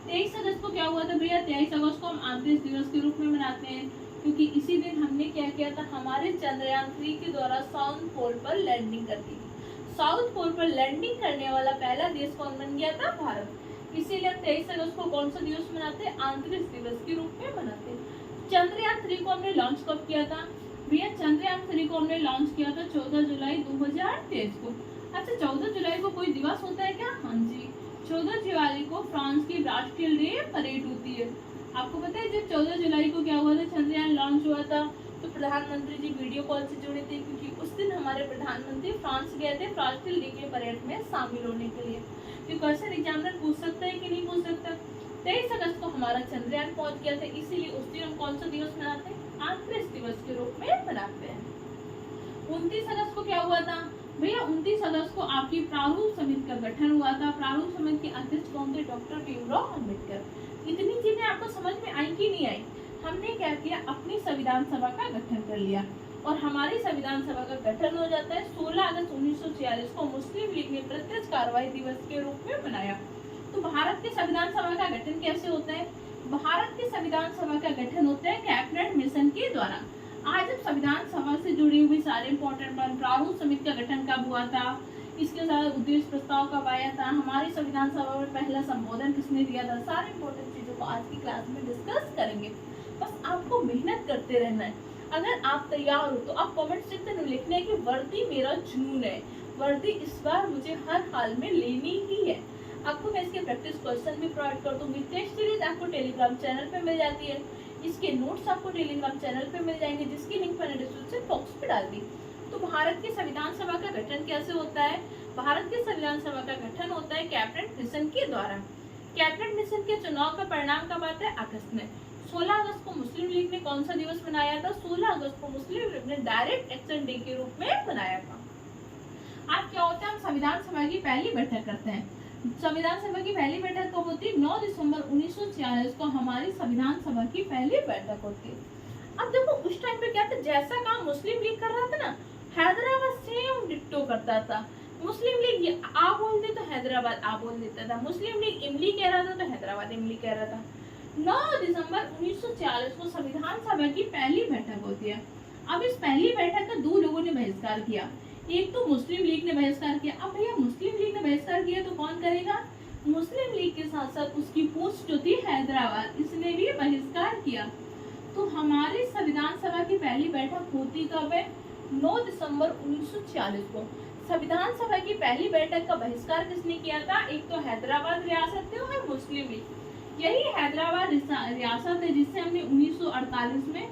23 अगस्त को क्या हुआ था भैया, 23 अगस्त को हम अंतरिक्ष दिवस के रूप में मनाते हैं क्योंकि इसी दिन हमने क्या किया था, हमारे चंद्रयान 3 के द्वारा साउथ पोल पर लैंडिंग कर दी थी। साउथ पोल पर लैंडिंग करने वाला पहला देश कौन बन गया था, भारत। इसीलिए 23 अगस्त को कौन सा दिवस मनाते हैं, अंतरिक्ष दिवस के रूप में मनाते हैं। चंद्रयान 3 को हमने लॉन्च कब किया था भैया, चंद्रयान 3 को हमने लॉन्च किया था 14 जुलाई 2023 को। अच्छा 14 जुलाई को कोई दिवस होता है क्या, हाँ जी, 14 जुलाई को फ्रांस की राष्ट्रीय डे परेड होती है। आपको पता है जब 14 जुलाई को क्या हुआ था, चंद्रयान लॉन्च हुआ था तो प्रधानमंत्री जी वीडियो कॉल से जुड़े थे क्योंकि उस दिन हमारे प्रधानमंत्री फ्रांस गए थे राष्ट्रीय डे के परेड में शामिल होने के लिए। तो क्वेश्चन एग्जामिनर पूछ सकता है कि नहीं पूछ सकता। 23 अगस्त को हमारा चंद्रयान पहुंच गया था, इसीलिए उस दिन हम कौन सा दिवस मनाते हैं, अंतरिक्ष दिवस के रूप में मनाते हैं। 29 अगस्त को क्या हुआ था भैया, 29 अगस्त को आपकी प्रारूप समिति का गठन हुआ था। प्रारूप समिति के अध्यक्ष कौन थे, डॉक्टर भीमराव अम्बेडकर। इतनी चीजें आपको समझ में आई कि नहीं आई, हमने क्या किया, अपनी संविधान सभा का गठन कर लिया और हमारी संविधान सभा का गठन हो जाता है 16 अगस्त 1946 को मुस्लिम लीग ने प्रत्यक्ष कार्रवाई दिवस के रूप में मनाया। तो भारत की संविधान सभा का गठन कैसे होता है, भारत की संविधान सभा का गठन होता है कैबिनेट मिशन के द्वारा। आज जब संविधान सभा से जुड़ी हुई सारे इंपॉर्टेंट प्रारूप समिति का गठन कब हुआ था, इसके साथ उद्देश्य प्रस्ताव कब आया था, हमारी संविधान सभा में पहला संबोधन किसने दिया था, सारे इंपॉर्टेंट चीजों को आज की क्लास में डिस्कस करेंगे। बस आपको मेहनत करते रहना है। अगर आप तैयार हो तो आप कमेंट सेक्शन में लिखने की वर्दी मेरा जुनून है, वर्दी इस बार मुझे हर हाल में लेनी ही है। आपको मैं इसके प्रैक्टिस क्वेश्चन भी प्रोवाइड कर दूंगी। टेस्ट सीरीज आपको टेलीग्राम चैनल पे मिल जाती है, इसके नोट्स आपको टेलीग्राम चैनल पे मिल जाएंगे जिसकी लिंक मैंने डिस्क्रिप्शन बॉक्स पे डाल दी। तो भारत की संविधान सभा का गठन कैसे होता है, भारत की संविधान सभा का गठन होता है कैबिनेट मिशन के द्वारा। कैबिनेट मिशन के चुनाव का परिणाम कब आता है, अगस्त में। 16 अगस्त को मुस्लिम लीग ने कौन सा दिवस मनाया था, 16 अगस्त को मुस्लिम लीग ने डायरेक्ट एक्शन डे के रूप में मनाया था। आज क्या होता है, हम संविधान सभा की पहली बैठक करते हैं। संविधान सभा की पहली बैठक कब होती है, 9 दिसंबर 1946 को हमारी संविधान सभा की पहली बैठक होती है। अब देखो उस टाइम पे क्या था, जैसा काम मुस्लिम लीग कर रहा था ना, हैदराबाद सेम डिट्टो करता था। मुस्लिम लीग आ बोलते तो हैदराबाद आ बोल देता था, मुस्लिम लीग इमली कह रहा था तो हैदराबाद इमली कह रहा था। 9 दिसंबर 1946 को संविधान सभा की पहली बैठक होती है। अब इस पहली बैठक का 2 लोगों ने बहिष्कार किया, एक तो मुस्लिम लीग ने बहिष्कार किया। अब भैया मुस्लिम लीग ने बहिष्कार किया तो कौन करेगा, मुस्लिम लीग के साथ साथ उसकी पोस्ट जो थी हैदराबाद, इसने भी बहिष्कार किया। तो हमारी संविधान सभा की पहली बैठक होती कब है, 9 दिसंबर 1946 को। संविधान सभा की पहली बैठक का बहिष्कार किसने किया था, एक तो हैदराबाद रियासत थी और मुस्लिम लीग। यही हैदराबाद रियासत है जिसे हमने 1948 में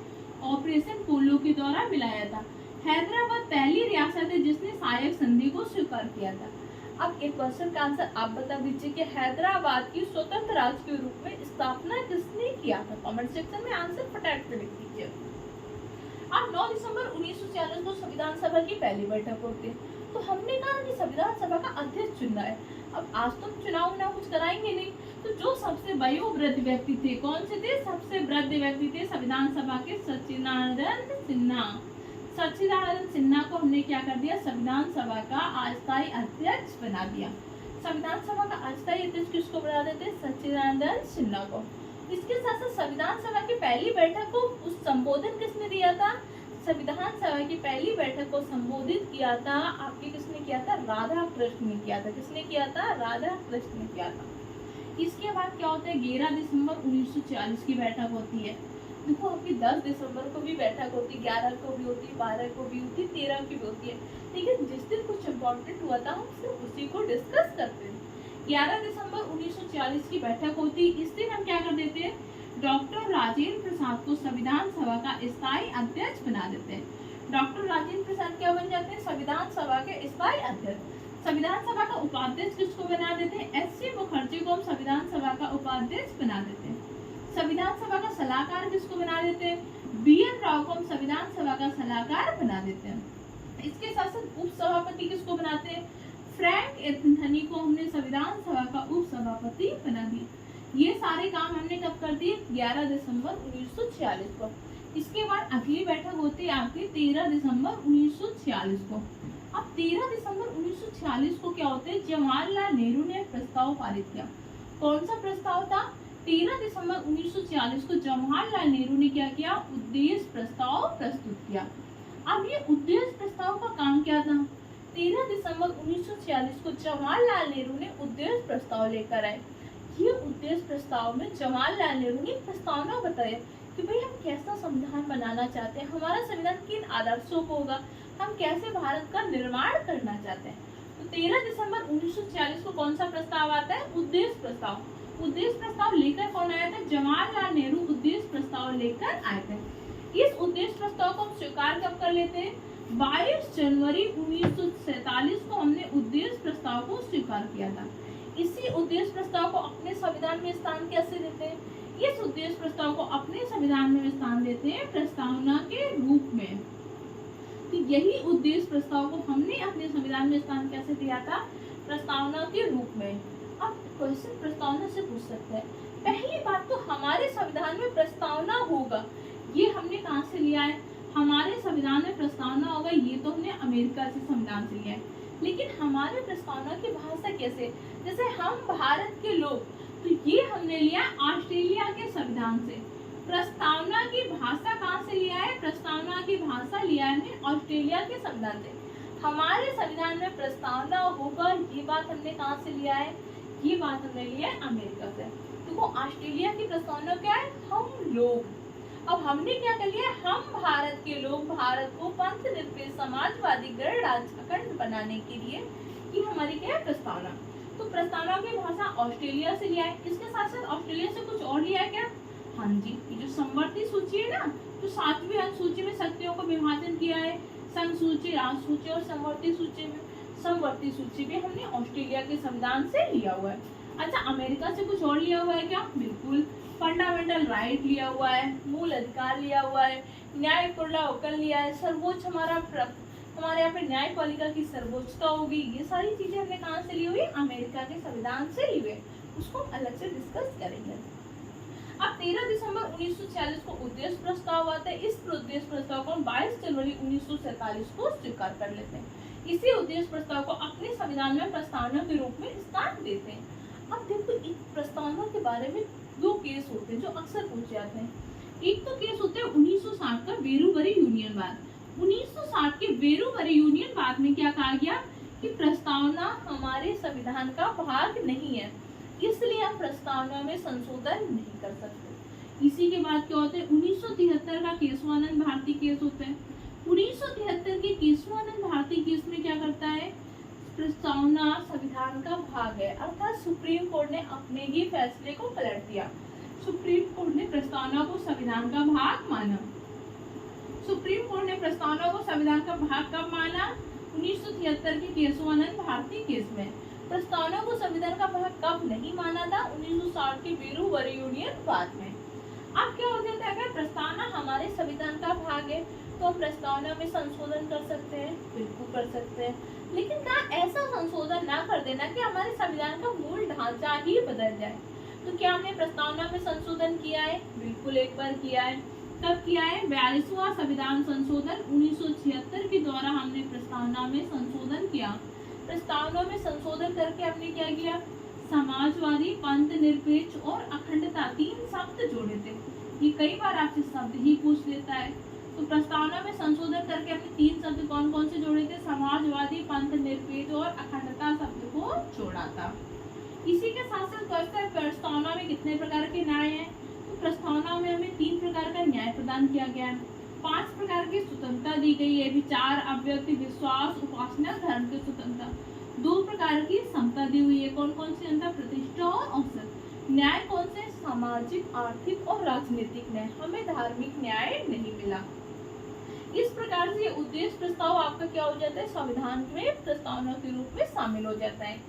ऑपरेशन पोलो के द्वारा मिलाया था। हैदराबाद पहली रियासत है जिसने सहायक संधि को स्वीकार किया था। अब एक क्वेश्चन का आंसर आप बता दीजिए कि हैदराबाद की स्वतंत्र राज्य के रूप में स्थापना किसने किया था, कमेंट सेक्शन में आंसर फटाफट लिख दीजिए। अब 9 दिसंबर 1946 को संविधान सभा की पहली बैठक होती है, तो हमने कहा कि संविधान सभा का अध्यक्ष चुनना है। अब आज तो चुनाव ना कुछ कराएंगे नहीं, तो जो सबसे वयोवृद्ध व्यक्ति थे, कौन से थे, सबसे वृद्ध व्यक्ति थे संविधान सभा के सच्चिदानंद सिन्हा। सच्चिदानंद सिन्हा को हमने क्या कर दिया, संविधान सभा का अस्थायी अध्यक्ष बना दिया। संविधान सभा का अस्थायी अध्यक्ष किसको बना देते, सच्चिदानंद सिन्हा को। इसके साथ साथ संविधान सभा की पहली बैठक को उस संबोधन किसने दिया था, संविधान सभा की पहली बैठक को संबोधित किया था आपके किसने किया था, राधा कृष्ण ने किया था। किसने किया था, राधा कृष्ण ने किया था। इसके बाद क्या होता है, 11 दिसंबर 1946 की बैठक होती है। देखो आपकी 10 दिसंबर को भी बैठक होती, 11 को भी होती, 12 को भी होती, 13 की भी होती है। लेकिन जिस दिन कुछ इम्पोर्टेंट हुआ था हम सिर्फ उसी को डिस्कस करते हैं। 11 दिसंबर 1946 की बैठक होती, इस दिन हम क्या कर देते हैं, डॉक्टर राजेंद्र प्रसाद को संविधान सभा का स्थायी अध्यक्ष बना देते हैं। डॉक्टर राजेंद्र प्रसाद क्या बन जाते हैं? संविधान सभा के स्थायी अध्यक्ष। संविधान सभा का उपाध्यक्ष किसको बना देते हैं? एस.सी. मुखर्जी को हम संविधान सभा का उपाध्यक्ष बना देते हैं। संविधान सभा का सलाहकार किसको बना देते हैं? बी.एन. राव को हम संविधान सभा का सलाहकार बना देते हैं। इसके साथ साथ उप सभापति किसको बनाते हैं? फ्रैंक एंथनी को हमने संविधान सभा का उप सभापति बना दिया। ये सारे काम हमने कब कर दिए? 11 दिसंबर 1946 को। इसके बाद अगली बैठक होती है आपकी 13 दिसंबर 1946 को। अब 13 दिसंबर 1946 को क्या होता है? जवाहरलाल नेहरू ने प्रस्ताव पारित किया। कौन सा प्रस्ताव था? 13 दिसंबर 1946 को जवाहरलाल नेहरू ने क्या किया? उद्देश्य प्रस्ताव प्रस्तुत किया। अब ये उद्देश्य प्रस्ताव का काम क्या था? 13 दिसंबर 1946 को जवाहरलाल नेहरू ने उद्देश्य प्रस्ताव लेकर आए। ये उद्देश्य प्रस्ताव में जवाहरलाल नेहरू ने प्रस्तावना बताया कि भाई हम कैसा संविधान बनाना चाहते हैं, हमारा संविधान किन आदर्शों को होगा, हम कैसे भारत का निर्माण करना चाहते हैं। तो 13 दिसंबर 1946 को कौन सा प्रस्ताव आता है? उद्देश्य प्रस्ताव। उद्देश्य प्रस्ताव लेकर कौन आया था? जवाहरलाल नेहरू उद्देश्य प्रस्ताव लेकर आए थे। इस उद्देश्य प्रस्ताव को हम स्वीकार कब कर लेते हैं? 22 जनवरी 1947 को हमने उद्देश्य प्रस्ताव को स्वीकार किया था। इसी उद्देश्य प्रस्ताव को अपने संविधान में स्थान कैसे देते हैं? इस उद्देश्य प्रस्ताव को अपने संविधान में स्थान देते हैं प्रस्तावना के रूप में। तो यही उद्देश्य प्रस्ताव को हमने अपने संविधान में स्थान कैसे दिया था? प्रस्तावना के रूप में। अब क्वेश्चन प्रस्तावना से पूछ सकते हैं, पहली बात तो हमारे संविधान में प्रस्तावना होगा, ये हमने कहाँ से लिया है? हमारे संविधान में प्रस्तावना होगा, ये तो हमने अमेरिका से संविधान से लिया है। लेकिन हमारे प्रस्तावना की भाषा कैसे? जैसे हम भारत के लोग, तो ये हमने लिया ऑस्ट्रेलिया के संविधान से। प्रस्तावना की भाषा कहाँ से लिया है? प्रस्तावना की भाषा लिया है ऑस्ट्रेलिया के संविधान से। हमारे संविधान में प्रस्तावना होगा, ये बात हमने कहाँ से लिया है? ये बात हमने लिया है अमेरिका से। तो वो ऑस्ट्रेलिया की प्रस्तावना क्या है? हम लोग। अब हमने क्या कर लिया? हम भारत के लोग भारत को पंथ निरपेक्ष समाजवादी गणराज्य अखंड बनाने के लिए ये हमारी क्या है? प्रस्तावना। तो प्रस्तावना की भाषा ऑस्ट्रेलिया से लिया है। इसके साथ साथ ऑस्ट्रेलिया से कुछ और लिया है क्या? हाँ जी, ये जो समवर्ती सूची है ना, तो 7वीं अनुसूची में शक्तियों को विभाजन किया है, संघ सूची, राज्य सूची और समवर्ती सूची में। समवर्ती सूची भी हमने ऑस्ट्रेलिया के संविधान से लिया हुआ है। अच्छा, अमेरिका से कुछ और लिया हुआ है क्या? बिल्कुल, फंडामेंटल राइट लिया हुआ है, मूल अधिकार लिया हुआ है, न्यायपूर्ण अवकल लिया है, सर्वोच्च हमारे यहाँ पे न्यायपालिका की सर्वोच्चता होगी। ये सारी चीजें हमने कहाँ से ली हुई? अमेरिका के संविधान से ली हुई। उसको अलग से डिस्कस करेंगे। अब 13 दिसंबर 1946 को उद्देश्य प्रस्ताव आता है। इस उद्देश्य प्रस्ताव को हम 22 जनवरी 1947 को स्वीकार कर लेते हैं। इसी उद्देश्य प्रस्ताव को अपने संविधान में प्रस्तावना के रूप में स्थान देते हैं। अब देखो, इस प्रस्तावना के बारे में 2 केस होते हैं जो अक्सर पूछे जाते हैं। एक तो केस होता है 1960 का बेरूबरी यूनियनवाद। 1960 के बेरूबरी यूनियनवाद में क्या कहा गया कि प्रस्तावना हमारे संविधान का भाग नहीं है, इसलिए हम प्रस्तावना में संशोधन नहीं कर सकते। इसी के बाद क्या होता है? 1973 का केशवानंद भारती केस होता है। 1973 के केशवानंद भारती केस में क्या करता है? प्रस्तावना संविधान का भाग है, अर्थात सुप्रीम कोर्ट ने अपने ही फैसले को पलट दिया। सुप्रीम कोर्ट ने प्रस्तावना को संविधान का भाग माना। सुप्रीम कोर्ट ने प्रस्तावना को संविधान का भाग कब माना? 1973 के केशवानंद भारती केस में। प्रस्तावना को संविधान का भाग कब नहीं माना था? 1960 के बेरूबरी यूनियनवाद में। अब क्या हो जाता है? अगर प्रस्तावना हमारे संविधान का भाग है तो हम प्रस्तावना में संशोधन कर सकते हैं, बिल्कुल कर सकते हैं। लेकिन क्या ऐसा संशोधन ना कर देना कि हमारे संविधान का मूल ढांचा ही बदल जाए। तो क्या हमने प्रस्तावना में संशोधन किया है? बिल्कुल, एक बार किया है। कब किया है? 42वां संविधान संशोधन 1976 के द्वारा हमने प्रस्तावना में संशोधन किया। प्रस्तावना में संशोधन करके हमने क्या किया? समाजवादी, पंथ निरपेक्ष और अखंडता 3 शब्द जोड़े थे। ये कई बार आपसे शब्द ही पूछ लेता है। तो प्रस्तावना में संशोधन करके हमने 3 शब्द कौन कौन से जोड़े थे? समाजवादी, पंथ निरपेक्ष और अखंडता शब्द को जोड़ा था। इसी के साथ साथ प्रस्तावना में कितने प्रकार के न्याय हैं? तो प्रस्तावना में हमें 3 प्रकार का न्याय प्रदान किया गया है। 5 प्रकार की स्वतंत्रता दी गई है, विचार, अभिव्यक्ति, विश्वास, उपासना, धर्म की स्वतंत्रता। 2 प्रकार की समता दी हुई है। कौन कौन सी समता? प्रतिष्ठा और अवसर। न्याय कौन से? सामाजिक, आर्थिक और राजनीतिक न्याय। हमें धार्मिक न्याय नहीं मिला। इस प्रकार से उद्देश्य प्रस्ताव आपका क्या हो जाता है, संविधान में प्रस्तावना के रूप में शामिल हो जाता है।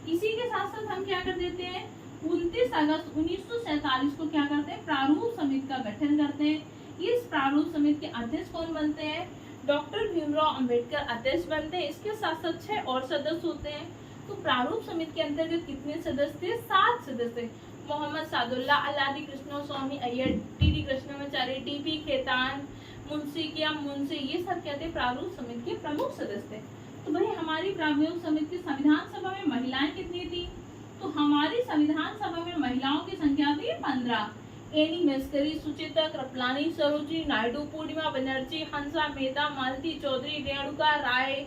इसी के साथ साथ हम क्या कर देते हैं, 29 अगस्त 1947 को क्या करते हैं, प्रारूप समिति का गठन करते हैं। इस प्रारूप समिति के अध्यक्ष कौन बनते हैं, डॉक्टर भीमराव अंबेडकर अध्यक्ष बनते हैं। इसके साथ साथ 6 और सदस्य होते हैं। तो प्रारूप समिति के अंतर्गत कितने सदस्य थे, 7 सदस्य। मोहम्मद सादुल्ला, अल्लादी कृष्ण स्वामी अय्यर, टी कृष्णाचार्य, टी खेतान, मुंशी किया मुंशी, ये सब क्या थे, प्रारूप समिति के प्रमुख सदस्य थे। तो भाई हमारी प्रारूप समिति की संविधान सभा में महिलाएं कितनी थी, तो हमारी संविधान सभा में महिलाओं की संख्या थी 15। एनी मिस्त्री, सुचिता कृपलानी, सरोजिनी नायडू, पूर्णिमा बनर्जी, हंसा मेहता, मालती चौधरी, रेणुका राय,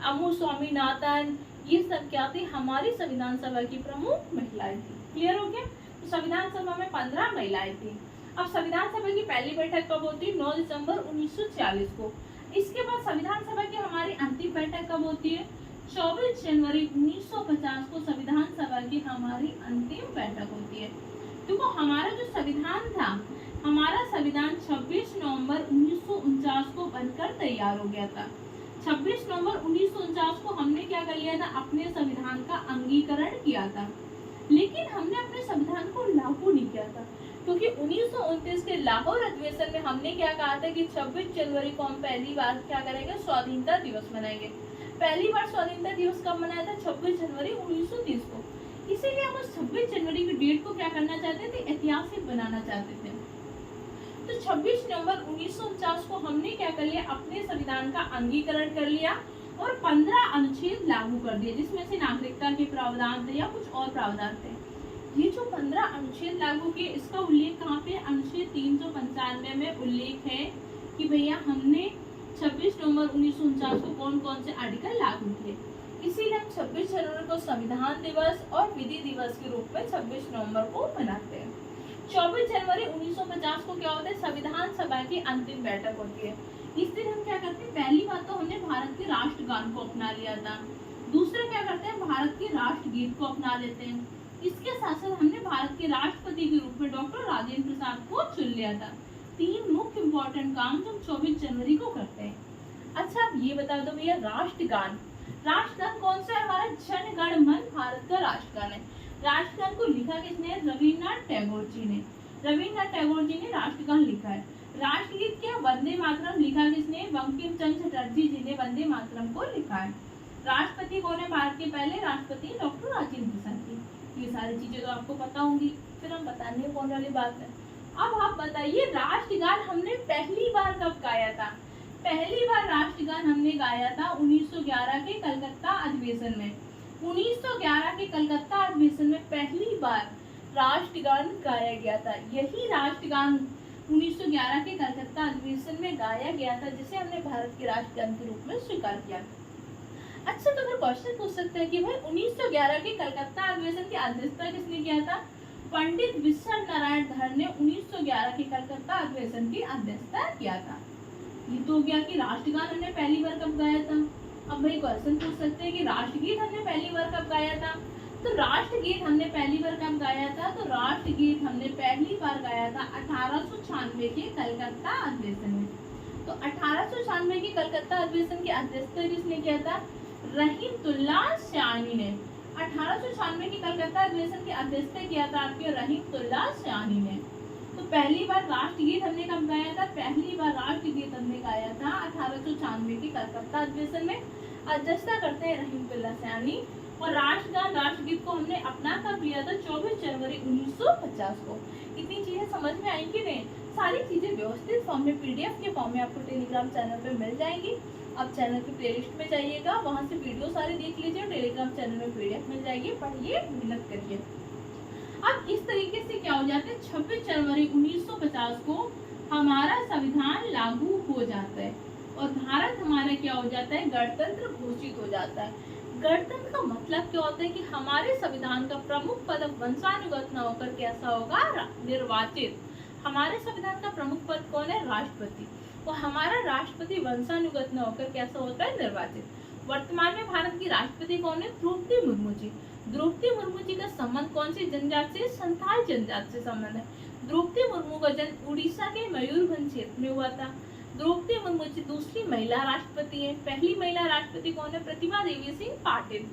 अमू स्वामीनाथन, ये सब क्या थी, हमारी संविधान सभा की प्रमुख महिलाएं थी। क्लियर हो गया। तो संविधान सभा में 15 महिलाएं थी। अब संविधान सभा की पहली बैठक कब होती है, 9 दिसंबर 1946 को। इसके बाद संविधान सभा की हमारी अंतिम बैठक कब होती है, 24 जनवरी 1950 को संविधान सभा की हमारी अंतिम बैठक होती है। देखो हमारा जो संविधान था, हमारा संविधान 26 नवंबर 1949 को बनकर तैयार हो गया था। 26 नवंबर 1949 को हमने क्या कर लिया था, अपने संविधान का अंगीकरण किया था, लेकिन हमने अपने संविधान को लागू नहीं किया था, क्योंकि 1929 के लाहौर अधिवेशन में हमने क्या कहा था कि 26 जनवरी को हम पहली बार क्या करेंगे, स्वाधीनता दिवस मनाएंगे। पहली बार स्वाधीनता दिवस कब मनाया था, 26 जनवरी 1930 को। इसीलिए हम उस 26 जनवरी की डेट को क्या करना चाहते थे, ऐतिहासिक बनाना चाहते थे। तो 26 नवंबर 1949 को हमने क्या कर लिया, अपने संविधान का अंगीकरण कर लिया और 15 अनुच्छेद लागू कर दिए, जिसमें से नागरिकता के प्रावधान थे या कुछ और प्रावधान थे। ये जो 15 अनुच्छेद लागू किए, इसका उल्लेख कहाँ पे, अनुच्छेद 395 में उल्लेख है कि भैया हमने 26 नवंबर 1949 को कौन कौन से आर्टिकल लागू किए। इसीलिए हम 26 जनवरी को संविधान दिवस और विधि दिवस के रूप में 26 नवंबर को मनाते हैं। 24 जनवरी 1950 को क्या होता है, संविधान सभा की अंतिम बैठक होती है। इस दिन हम क्या करते हैं, पहली बात तो हमने भारत के राष्ट्रगान को अपना लिया था। दूसरा क्या करते हैं, भारत के राष्ट्रगीत को अपना लेते हैं। इसके साथ साथ हमने भारत के राष्ट्रपति के रूप में डॉक्टर राजेंद्र प्रसाद को चुन लिया था। 3 मुख्य इंपॉर्टेंट काम जो 24 जनवरी को करते हैं। अच्छा अब ये बता दो भैया, राष्ट्रगान, राष्ट्रगान कौन सा है, हमारा जन गण मन भारत का राष्ट्रगान है। राष्ट्रगान को लिखा किसने, रविन्द्रनाथ टैगोर जी ने। रविन्द्रनाथ टैगोर जी ने राष्ट्रगान लिखा है। राष्ट्रगीत क्या, वंदे मातरम लिखा किसने, बंकिम चंद्र चटर्जी जी ने वंदे मातरम को लिखा है। राष्ट्रपति कौन है, भारत के पहले राष्ट्रपति डॉक्टर राजेंद्र प्रसाद जी। ये सारी चीजें तो आपको पता होंगी, फिर हम बताने कौन वाली बात है। अब आप बताइए, राष्ट्रगान हमने पहली बार कब गाया था। पहली बार राष्ट्रगान हमने गाया था 1911 के कलकत्ता अधिवेशन में। 1911 के कलकत्ता अधिवेशन में पहली बार राष्ट्रगान गाया गया था। यही राष्ट्रगान 1911 के कलकत्ता अधिवेशन में गाया गया था, जिसे हमने भारत के राष्ट्रगान के रूप में स्वीकार किया। अच्छा तो फिर क्वेश्चन पूछ सकते हैं कि भाई 1911 के कलकत्ता अधिवेशन की अध्यक्षता किसने किया था, पंडित विश्व नारायण धर ने 1911 के कलकत्ता अधिवेशन की अध्यक्षता किया था। ये तो हो गया कि राष्ट्रगान हमने पहली बार कब गाया था। अब भाई क्वेश्चन पूछ सकते हैं कि राष्ट्रगीत हमने पहली बार कब गाया था। तो राष्ट्रगीत हमने पहली बार कब गाया था, तो राष्ट्रगीत हमने पहली बार गाया था 1896 के कलकत्ता अधिवेशन में। तो 1896 के कलकत्ता अधिवेशन की अध्यक्षता किसने किया था, रहीमतुल्ला सयानी ने। 1896 के कलकत्ता अधिवेशन की अध्यक्षता किया था आपके रहीमतुल्ला सयानी ने। तो पहली बार राष्ट्रगीत हमने कब गाया था, पहली बार राष्ट्रगीत हमने गाया था 1896 के कलकत्ता अधिवेशन में। अध्यक्षता करते हैं रहीमतुल्ला सयानी। और राष्ट्रगान राष्ट्रगीत को हमने अपना कब लिया था, 24 जनवरी 1950 को। इतनी चीजें समझ में आई कि नहीं। सारी चीजें व्यवस्थित फॉर्म में पीडीएफ के फॉर्म में आपको टेलीग्राम चैनल पे मिल जाएंगी। आप चैनल की प्लेलिस्ट में जाइएगा, वहां से वीडियो सारे देख लीजिए। टेलीग्राम चैनल में पीडीएफ मिल जाएगी, पढ़िए, मेहनत करिए। अब इस तरीके से क्या हो जाता है, 26 जनवरी 1950 को हमारा संविधान लागू हो जाता है और भारत हमारा क्या हो जाता है, गणतंत्र घोषित हो जाता है। गणतंत्र का मतलब क्या होता है कि हमारे संविधान का प्रमुख पद वंशानुगत न होकर कैसा होगा, निर्वाचित। हमारे संविधान का प्रमुख पद कौन है, राष्ट्रपति। तो हमारा राष्ट्रपति वंशानुगत न होकर कैसा होता है, निर्वाचित। वर्तमान में भारत की राष्ट्रपति कौन है, द्रौपदी मुर्मू जी। द्रौपदी मुर्मू जी का संबंध कौन सी जनजाति से, संथाल जनजाति से संबंध है। द्रौपदी मुर्मू का जन्म उड़ीसा के मयूरभंज क्षेत्र में हुआ था। द्रौपदी मुर्मू जी दूसरी महिला राष्ट्रपति है। पहली महिला राष्ट्रपति कौन है? प्रतिभा देवी सिंह पाटिल।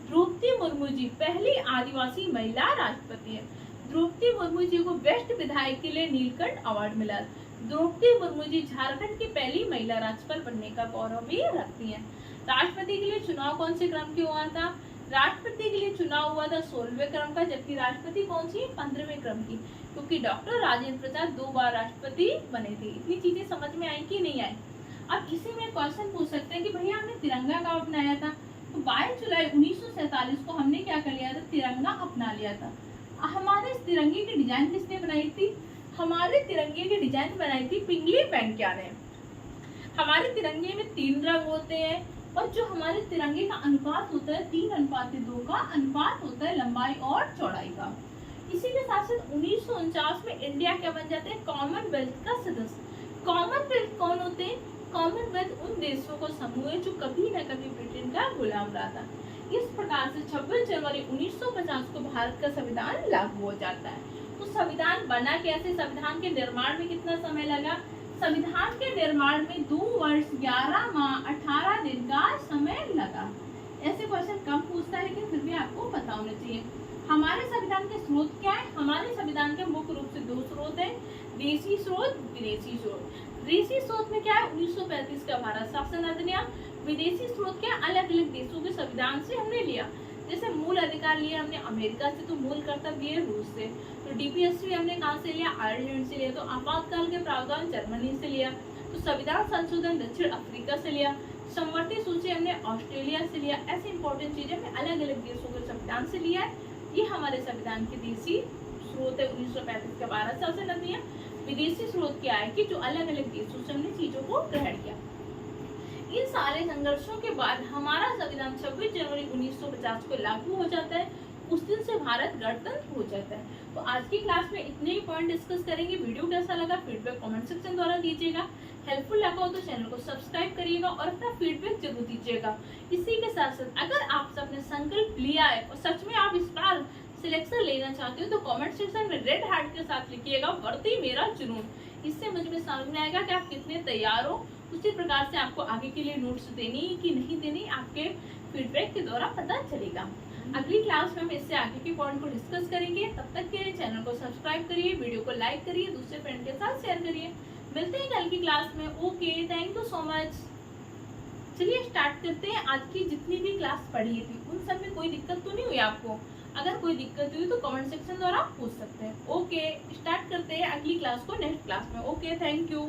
द्रौपदी मुर्मू जी पहली आदिवासी महिला राष्ट्रपति है। द्रौपदी मुर्मू जी को बेस्ट विधायक के लिए नीलकंठ अवार्ड मिला। द्रौपदी मुर्मू जी झारखंड की पहली महिला राज्यपाल बनने का गौरव भी रखती हैं। राष्ट्रपति के लिए चुनाव कौन से क्रम के हुआ था? राष्ट्रपति के लिए चुनाव हुआ था 16वें क्रम का, जबकि राष्ट्रपति कौन सी? 15वें क्रम की, क्योंकि डॉक्टर राजेंद्र प्रसाद 2 बार राष्ट्रपति बने थे। इतनी चीजें समझ में आई कि नहीं आई? अब इसी में क्वेश्चन पूछ सकते हैं कि भैया हमने तिरंगा कब अपनाया था? तो 22 जुलाई 1947 को हमने क्या कर लिया था? तिरंगा अपना लिया था। हमारे इस तिरंगे की डिजाइन किसने बनाई थी? हमारे तिरंगे की डिजाइन बनाई थी पिंगली वेंकैया ने। हमारे तिरंगे में 3 रंग होते हैं और जो हमारे तिरंगे का अनुपात होता है 3:2 का अनुपात होता है लंबाई और चौड़ाई का। इसी के साथ साथ 1949 में इंडिया क्या बन जाते हैं? कॉमनवेल्थ का सदस्य। कॉमनवेल्थ कौन होते हैं? कॉमनवेल्थ उन देशों को समूह है जो कभी न कभी ब्रिटेन का गुलाम रहा था। इस प्रकार से 26 जनवरी 1950 को भारत का संविधान लागू हो जाता है। तो संविधान बना कैसे? संविधान के निर्माण में कितना समय लगा? संविधान के निर्माण में 2 वर्ष 11 माह 18 दिन का समय लगा। ऐसे क्वेश्चन कम पूछता है, लेकिन फिर भी आपको पता होना चाहिए। हमारे संविधान के स्रोत क्या है? हमारे संविधान के मुख्य रूप से 2 स्रोत हैं, देशी स्रोत, विदेशी स्रोत। देशी स्रोत में क्या है? 1935 का भारत शासन अधिनियम। विदेशी स्रोत क्या? अलग अलग देशों के संविधान से हमने लिया। जैसे मूल अधिकार लिया हमने अमेरिका से, तो मूल कर्तव्य लिए रूस से। तो डीपीएससी हमने कहाँ से लिया? आयरलैंड से लिया। तो आपातकाल के प्रावधान जर्मनी से लिया। तो संविधान संशोधन दक्षिण अफ्रीका से लिया। समवर्ती सूची हमने ऑस्ट्रेलिया से लिया। ऐसी इंपॉर्टेंट चीजें हमने अलग अलग देशों के संविधान से लिया है। ये हमारे संविधान के देशी स्रोत है 1935 का भारत शासन अधिनियम। विदेशी स्रोत क्या है? कि जो अलग अलग देशों से हमने चीजों को ग्रहण किया। इन सारे संघर्षों के बाद हमारा संविधान 26 जनवरी 1950 को लागू हो जाता है। उस दिन से भारत गणतंत्र हो जाता है। तो आज की क्लास में इतने ही पॉइंट डिस्कस करेंगे। वीडियो कैसा लगा फीडबैक कमेंट सेक्शन द्वारा दीजिएगा। हेल्पफुल लगा हो तो चैनल को सब्सक्राइब करिएगा और अपना फीडबैक जरूर दीजिएगा। इसी के साथ साथ अगर आप सबने संकल्प लिया है और सच में आप इस बार सिलेक्शन लेना चाहते हो तो कमेंट सेक्शन में रेड हार्ट के साथ लिखिएगा, वर्दी मेरा जुनून। इससे मुझे समझ में आएगा कि आप कितने तैयार हो। उसी प्रकार से आपको आगे के लिए नोट्स देनी कि नहीं देनी आपके फीडबैक के द्वारा पता चलेगा। अगली क्लास में हम इससे आगे के पॉइंट को डिस्कस करेंगे। तब तक के लिए चैनल को सब्सक्राइब करिए, वीडियो को लाइक करिए, दूसरे फ्रेंड के साथ शेयर करिए। मिलते हैं कल की क्लास में। Okay, thank you so much. चलिए स्टार्ट करते हैं। आज की जितनी भी क्लास पढ़ी थी उन सब में कोई दिक्कत तो नहीं हुई आपको? अगर कोई दिक्कत हुई तो कमेंट सेक्शन द्वारा पूछ सकते हैं। ओके, स्टार्ट करते हैं अगली क्लास को नेक्स्ट क्लास में। Okay, thank you.